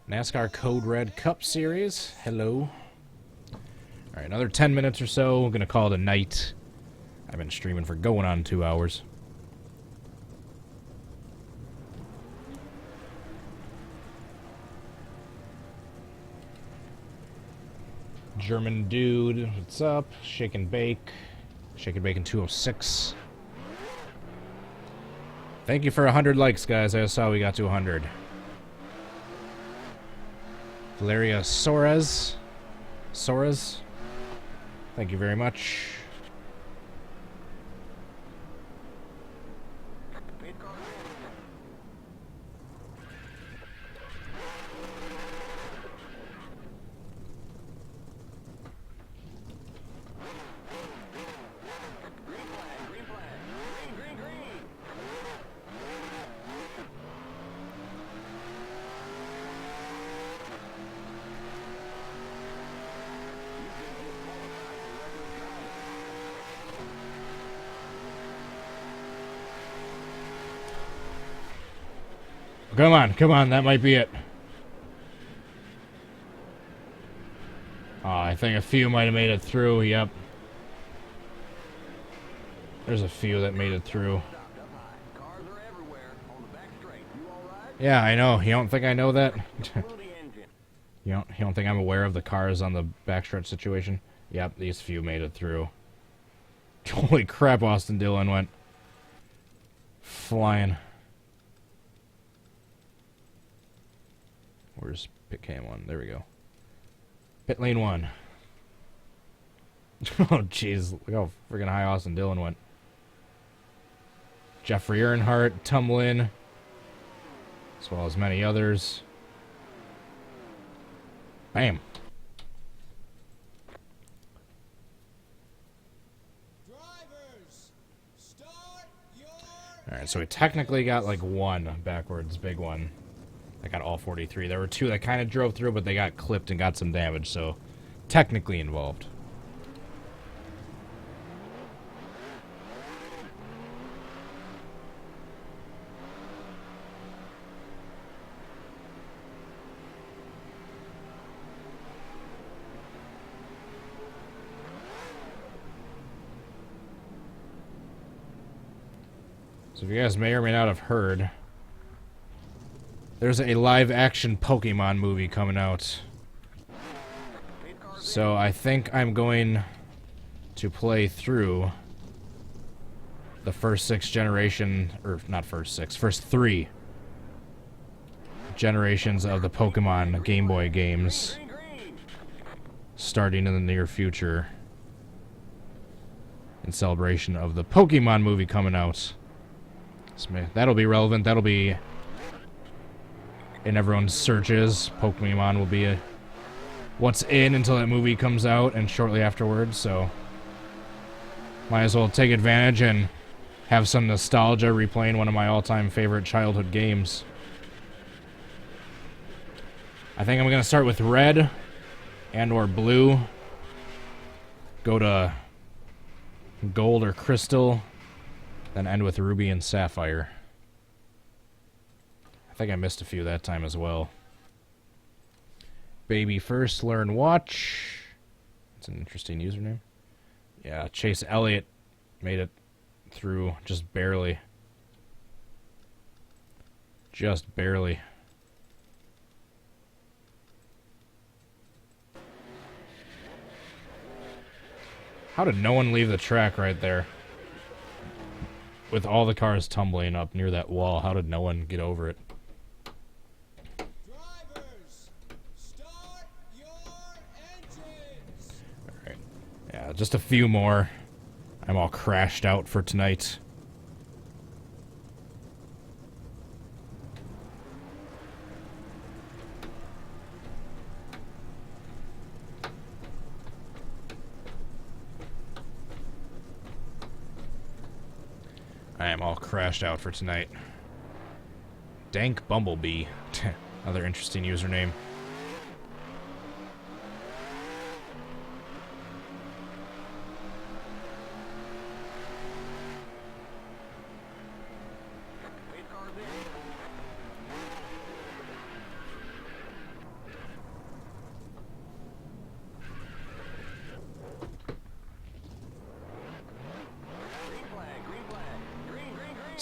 Speaker 1: NASCAR Code Red Cup Series. Hello. Alright, another 10 minutes or so. I'm going to call it a night. I've been streaming for going on 2 hours. German dude, what's up? Shake and Bake. Shake and Bacon 206. Thank you for 100 likes, guys. I saw we got to 100. Valeria Soares. Soares. Thank you very much. Come on, that might be it. Oh, I think a few might have made it through, yep. There's a few that made it through. Yeah, I know. You don't think I know that? You don't think I'm aware of the cars on the backstretch situation? Yep, these few made it through. Holy crap, Austin Dillon went flying. Where's pit cam 1? There we go. Pit lane 1. Oh, jeez. Look how freaking high Austin Dillon went. Jeffrey Earnhardt, Tumlin, as well as many others. Bam.
Speaker 4: Drivers, start your
Speaker 1: Alright, so we technically got like one backwards big one. I got all 43. There were two that kind of drove through, but they got clipped and got some damage, so technically involved. So if you guys may or may not have heard, there's a live-action Pokemon movie coming out. So I think I'm going to play through the first 6 generation, or not first 6, first 3 generations of the Pokemon Game Boy games, starting in the near future, in celebration of the Pokemon movie coming out. So that'll be relevant. That'll be in everyone's searches. Pokemon will be what's in until that movie comes out and shortly afterwards, so might as well take advantage and have some nostalgia replaying one of my all-time favorite childhood games. I think I'm going to start with red and or blue, go to gold or crystal, then end with ruby and sapphire. I think I missed a few that time as well. Baby first, learn watch. That's an interesting username. Yeah, Chase Elliott made it through just barely. Just barely. How did no one leave the track right there? With all the cars tumbling up near that wall, how did no one get over it?
Speaker 4: drivers, start your engines.
Speaker 1: Alright. Yeah, just a few more. I'm all crashed out for tonight. I am all crashed out for tonight. Dank Bumblebee. Another interesting username.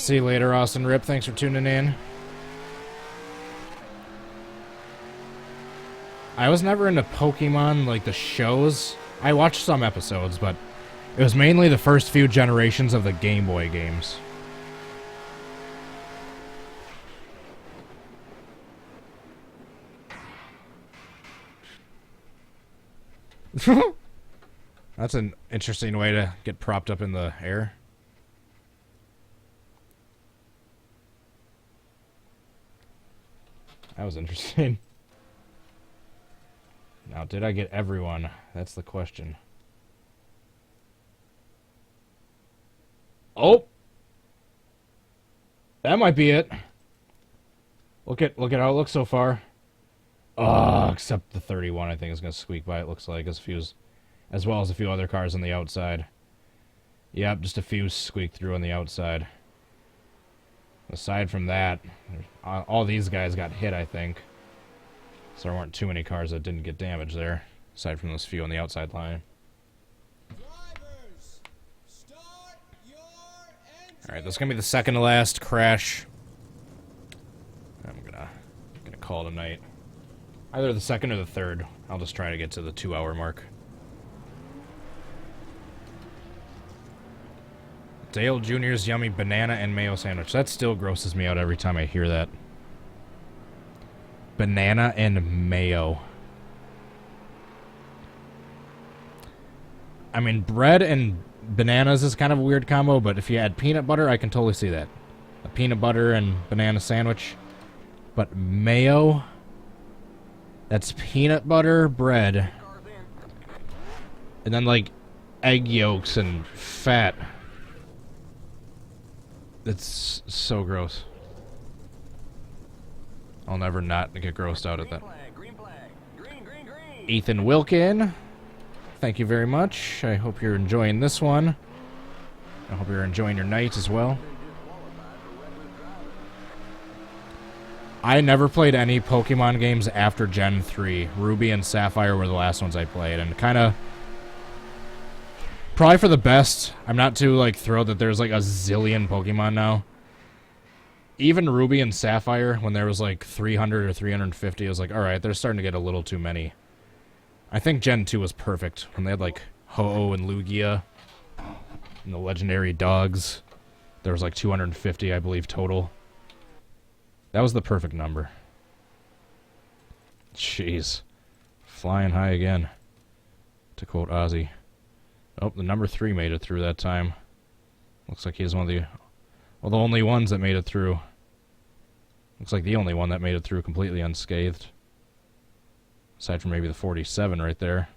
Speaker 1: See you later, Austin Rip. Thanks for tuning in. I was never into Pokemon, like the shows. I watched some episodes, but it was mainly the first few generations of the Game Boy games. That's an interesting way to get propped up in the air. That was interesting. Now, did I get everyone? That's the question. Oh! That might be it. Look at how it looks so far. Except the 31 I think is going to squeak by, it looks like, as well as a few other cars on the outside. Yep, just a few squeaked through on the outside. Aside from that, all these guys got hit, I think. So there weren't too many cars that didn't get damaged there, aside from those few on the outside line.
Speaker 4: Drivers, start your engines.
Speaker 1: Alright, that's going to be the second to last crash. I'm gonna call it a night. Either the second or the third. I'll just try to get to the 2-hour mark. Dale Jr.'s yummy banana and mayo sandwich. That still grosses me out every time I hear that. Banana and mayo. I mean, bread and bananas is kind of a weird combo, but if you add peanut butter, I can totally see that. A peanut butter and banana sandwich. But mayo... That's peanut butter, bread, and then, like, egg yolks and fat. That's so gross. I'll never not get grossed out at that.
Speaker 2: Green flag. Green, green, green.
Speaker 1: Ethan Wilkin, thank you very much. I hope you're enjoying this one. I hope you're enjoying your night as well. I never played any Pokemon games after Gen 3. Ruby and Sapphire were the last ones I played, and kind of... Probably for the best. I'm not too, like, thrilled that there's, like, a zillion Pokemon now. Even Ruby and Sapphire, when there was, like, 300 or 350, I was like, alright, they're starting to get a little too many. I think Gen 2 was perfect, when they had, like, Ho-Oh and Lugia, and the legendary dogs. There was, like, 250, I believe, total. That was the perfect number. Jeez. Flying high again. To quote Ozzy. Oh, the number 3 made it through that time. Looks like he's one of the... Well, the only ones that made it through. Looks like the only one that made it through completely unscathed. Aside from maybe the 47 right there.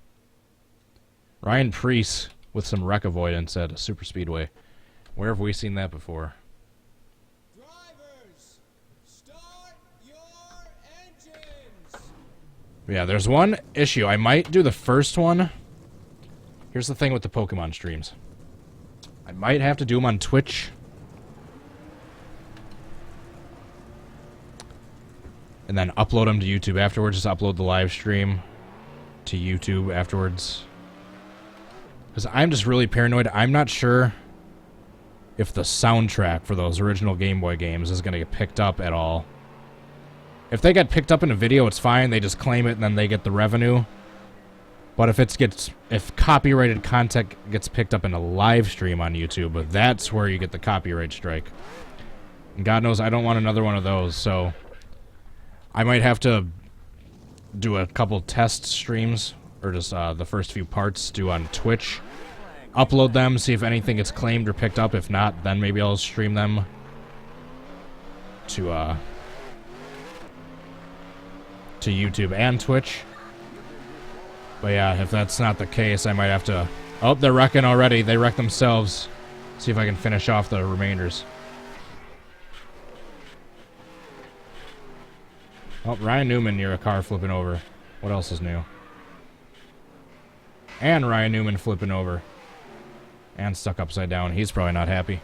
Speaker 1: Ryan Preece with some wreck avoidance at a super speedway. Where have we seen that before? Yeah, there's one issue. I might do the first one. Here's the thing with the Pokemon streams. I might have to do them on Twitch. And then upload them to YouTube afterwards. Just upload the live stream to YouTube afterwards. Because I'm just really paranoid. I'm not sure if the soundtrack for those original Game Boy games is going to get picked up at all. If they get picked up in a video, it's fine. They just claim it and then they get the revenue. But if copyrighted content gets picked up in a live stream on YouTube, that's where you get the copyright strike. And God knows I don't want another one of those, so I might have to do a couple test streams, or just the first few parts do on Twitch. Upload them, see if anything gets claimed or picked up. If not, then maybe I'll stream them to YouTube and Twitch. But yeah, if that's not the case, I might have to... Oh, they're wrecking already. They wrecked themselves. See if I can finish off the remainders. Oh, Ryan Newman near a car flipping over. What else is new? And Ryan Newman flipping over. And stuck upside down. He's probably not happy.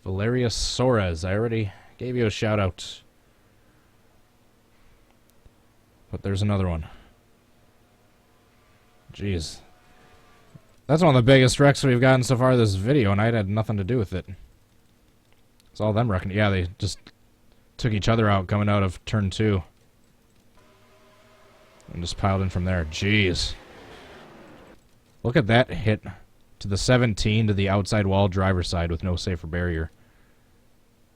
Speaker 1: Valeria Soares. I already gave you a shout out. But there's another one. Jeez. That's one of the biggest wrecks we've gotten so far this video, and I had nothing to do with it. It's all them wrecking. Yeah, they just took each other out coming out of turn 2. And just piled in from there. Jeez. Look at that hit to the 17 to the outside wall driver's side with no safer barrier.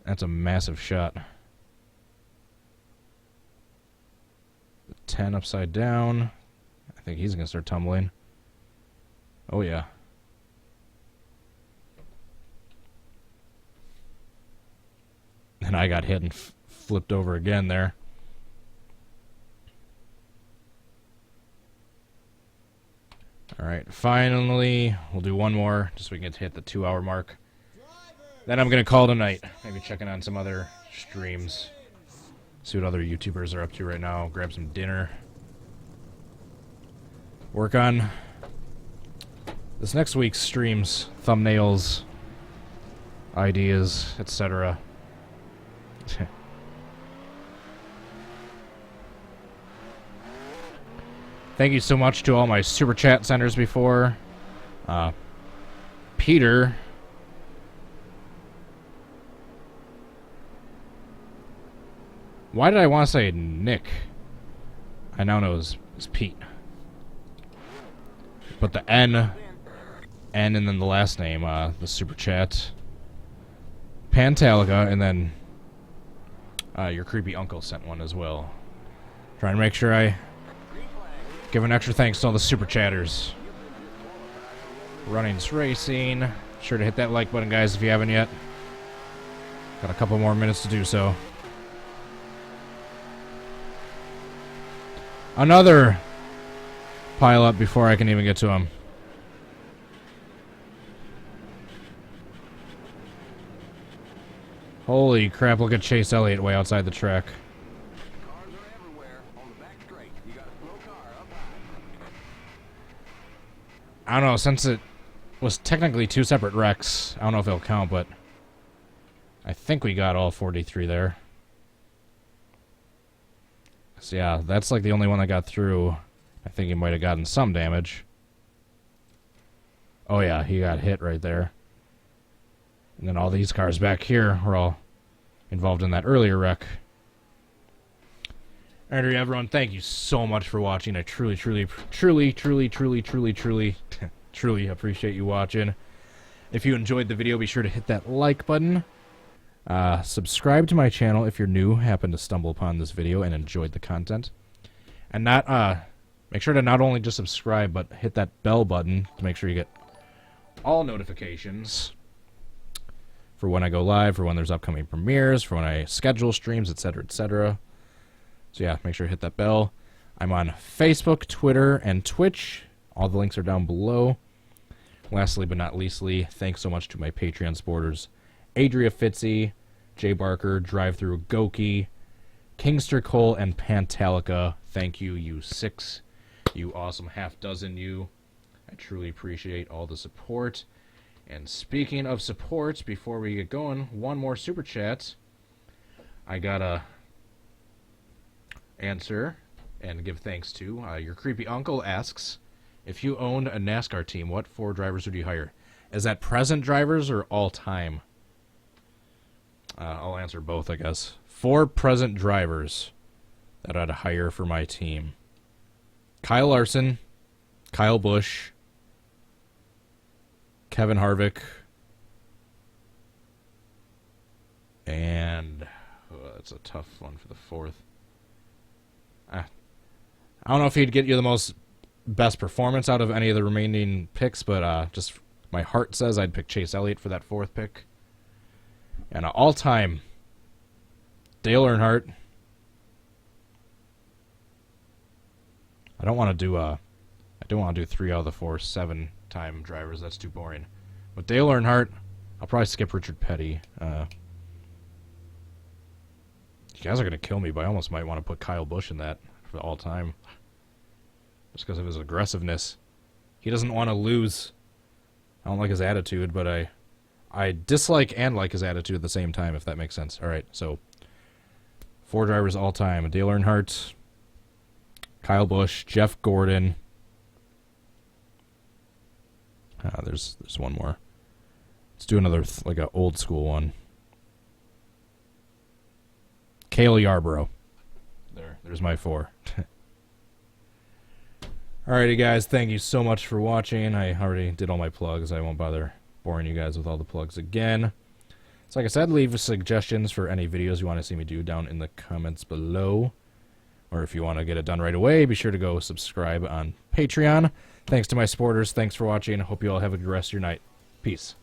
Speaker 1: That's a massive shot. The 10 upside down. I think he's going to start tumbling. Oh, yeah. And I got hit and flipped over again there. Alright, finally, we'll do one more, just so we can hit the 2-hour mark. Then I'm going to call it a night. Maybe checking on some other streams. See what other YouTubers are up to right now. Grab some dinner. Work on this next week's streams, thumbnails, ideas, etc. Thank you so much to all my super chat senders before. Peter. Why did I want to say Nick? I now know it's Pete. But the N, and then the last name, the super chat. Talladega, and then your creepy uncle sent one as well. Trying to make sure I give an extra thanks to all the super chatters. Runnings Racing. Sure to hit that like button, guys, if you haven't yet. Got a couple more minutes to do so. Another pile up before I can even get to him. Holy crap, look at Chase Elliott way outside the track.
Speaker 2: Cars are everywhere on the back straight. You got a slow car up high.
Speaker 1: I don't know, since it was technically 2 separate wrecks, I don't know if it'll count, but I think we got all 43 there. So yeah, that's like the only one that got through. I think he might have gotten some damage. Oh yeah, he got hit right there. And then all these cars back here were all involved in that earlier wreck. Alright, everyone, thank you so much for watching. I truly appreciate you watching. If you enjoyed the video, be sure to hit that like button. Subscribe to my channel if you're new, happen to stumble upon this video and enjoyed the content. And make sure to not only just subscribe, but hit that bell button to make sure you get all notifications for when I go live, for when there's upcoming premieres, for when I schedule streams, etc., etc. So yeah, make sure to hit that bell. I'm on Facebook, Twitter, and Twitch. All the links are down below. Lastly but not leastly, thanks so much to my Patreon supporters. Adria Fitzy, Jay Barker, Drive-Thru Goki, Kingster Cole, and Talladega. Thank you, you 6. You awesome half-dozen you. I truly appreciate all the support. And speaking of support, before we get going, one more super chat. I gotta answer and give thanks to. Your creepy uncle asks, if you owned a NASCAR team, what 4 drivers would you hire? Is that present drivers or all-time? I'll answer both, I guess. 4 present drivers that I'd hire for my team. Kyle Larson, Kyle Busch, Kevin Harvick, and that's a tough one for the 4th. I don't know if he'd get you the best performance out of any of the remaining picks, but just my heart says I'd pick Chase Elliott for that 4th pick. And all-time, Dale Earnhardt. I don't want to do 3 out of the 4 7-time drivers. That's too boring. But Dale Earnhardt, I'll probably skip Richard Petty. You guys are gonna kill me, but I almost might want to put Kyle Busch in that for the all-time, just because of his aggressiveness. He doesn't want to lose. I don't like his attitude, but I dislike and like his attitude at the same time, if that makes sense. All right, so 4 drivers all time: Dale Earnhardt, Kyle Busch, Jeff Gordon, There's one more. Let's do another, like, a old school one. Cale Yarborough. There's my 4. Alrighty, guys. Thank you so much for watching. I already did all my plugs. I won't bother boring you guys with all the plugs again. So like I said, leave suggestions for any videos you want to see me do down in the comments below. Or if you want to get it done right away, be sure to go subscribe on Patreon. Thanks to my supporters. Thanks for watching. Hope you all have a good rest of your night. Peace.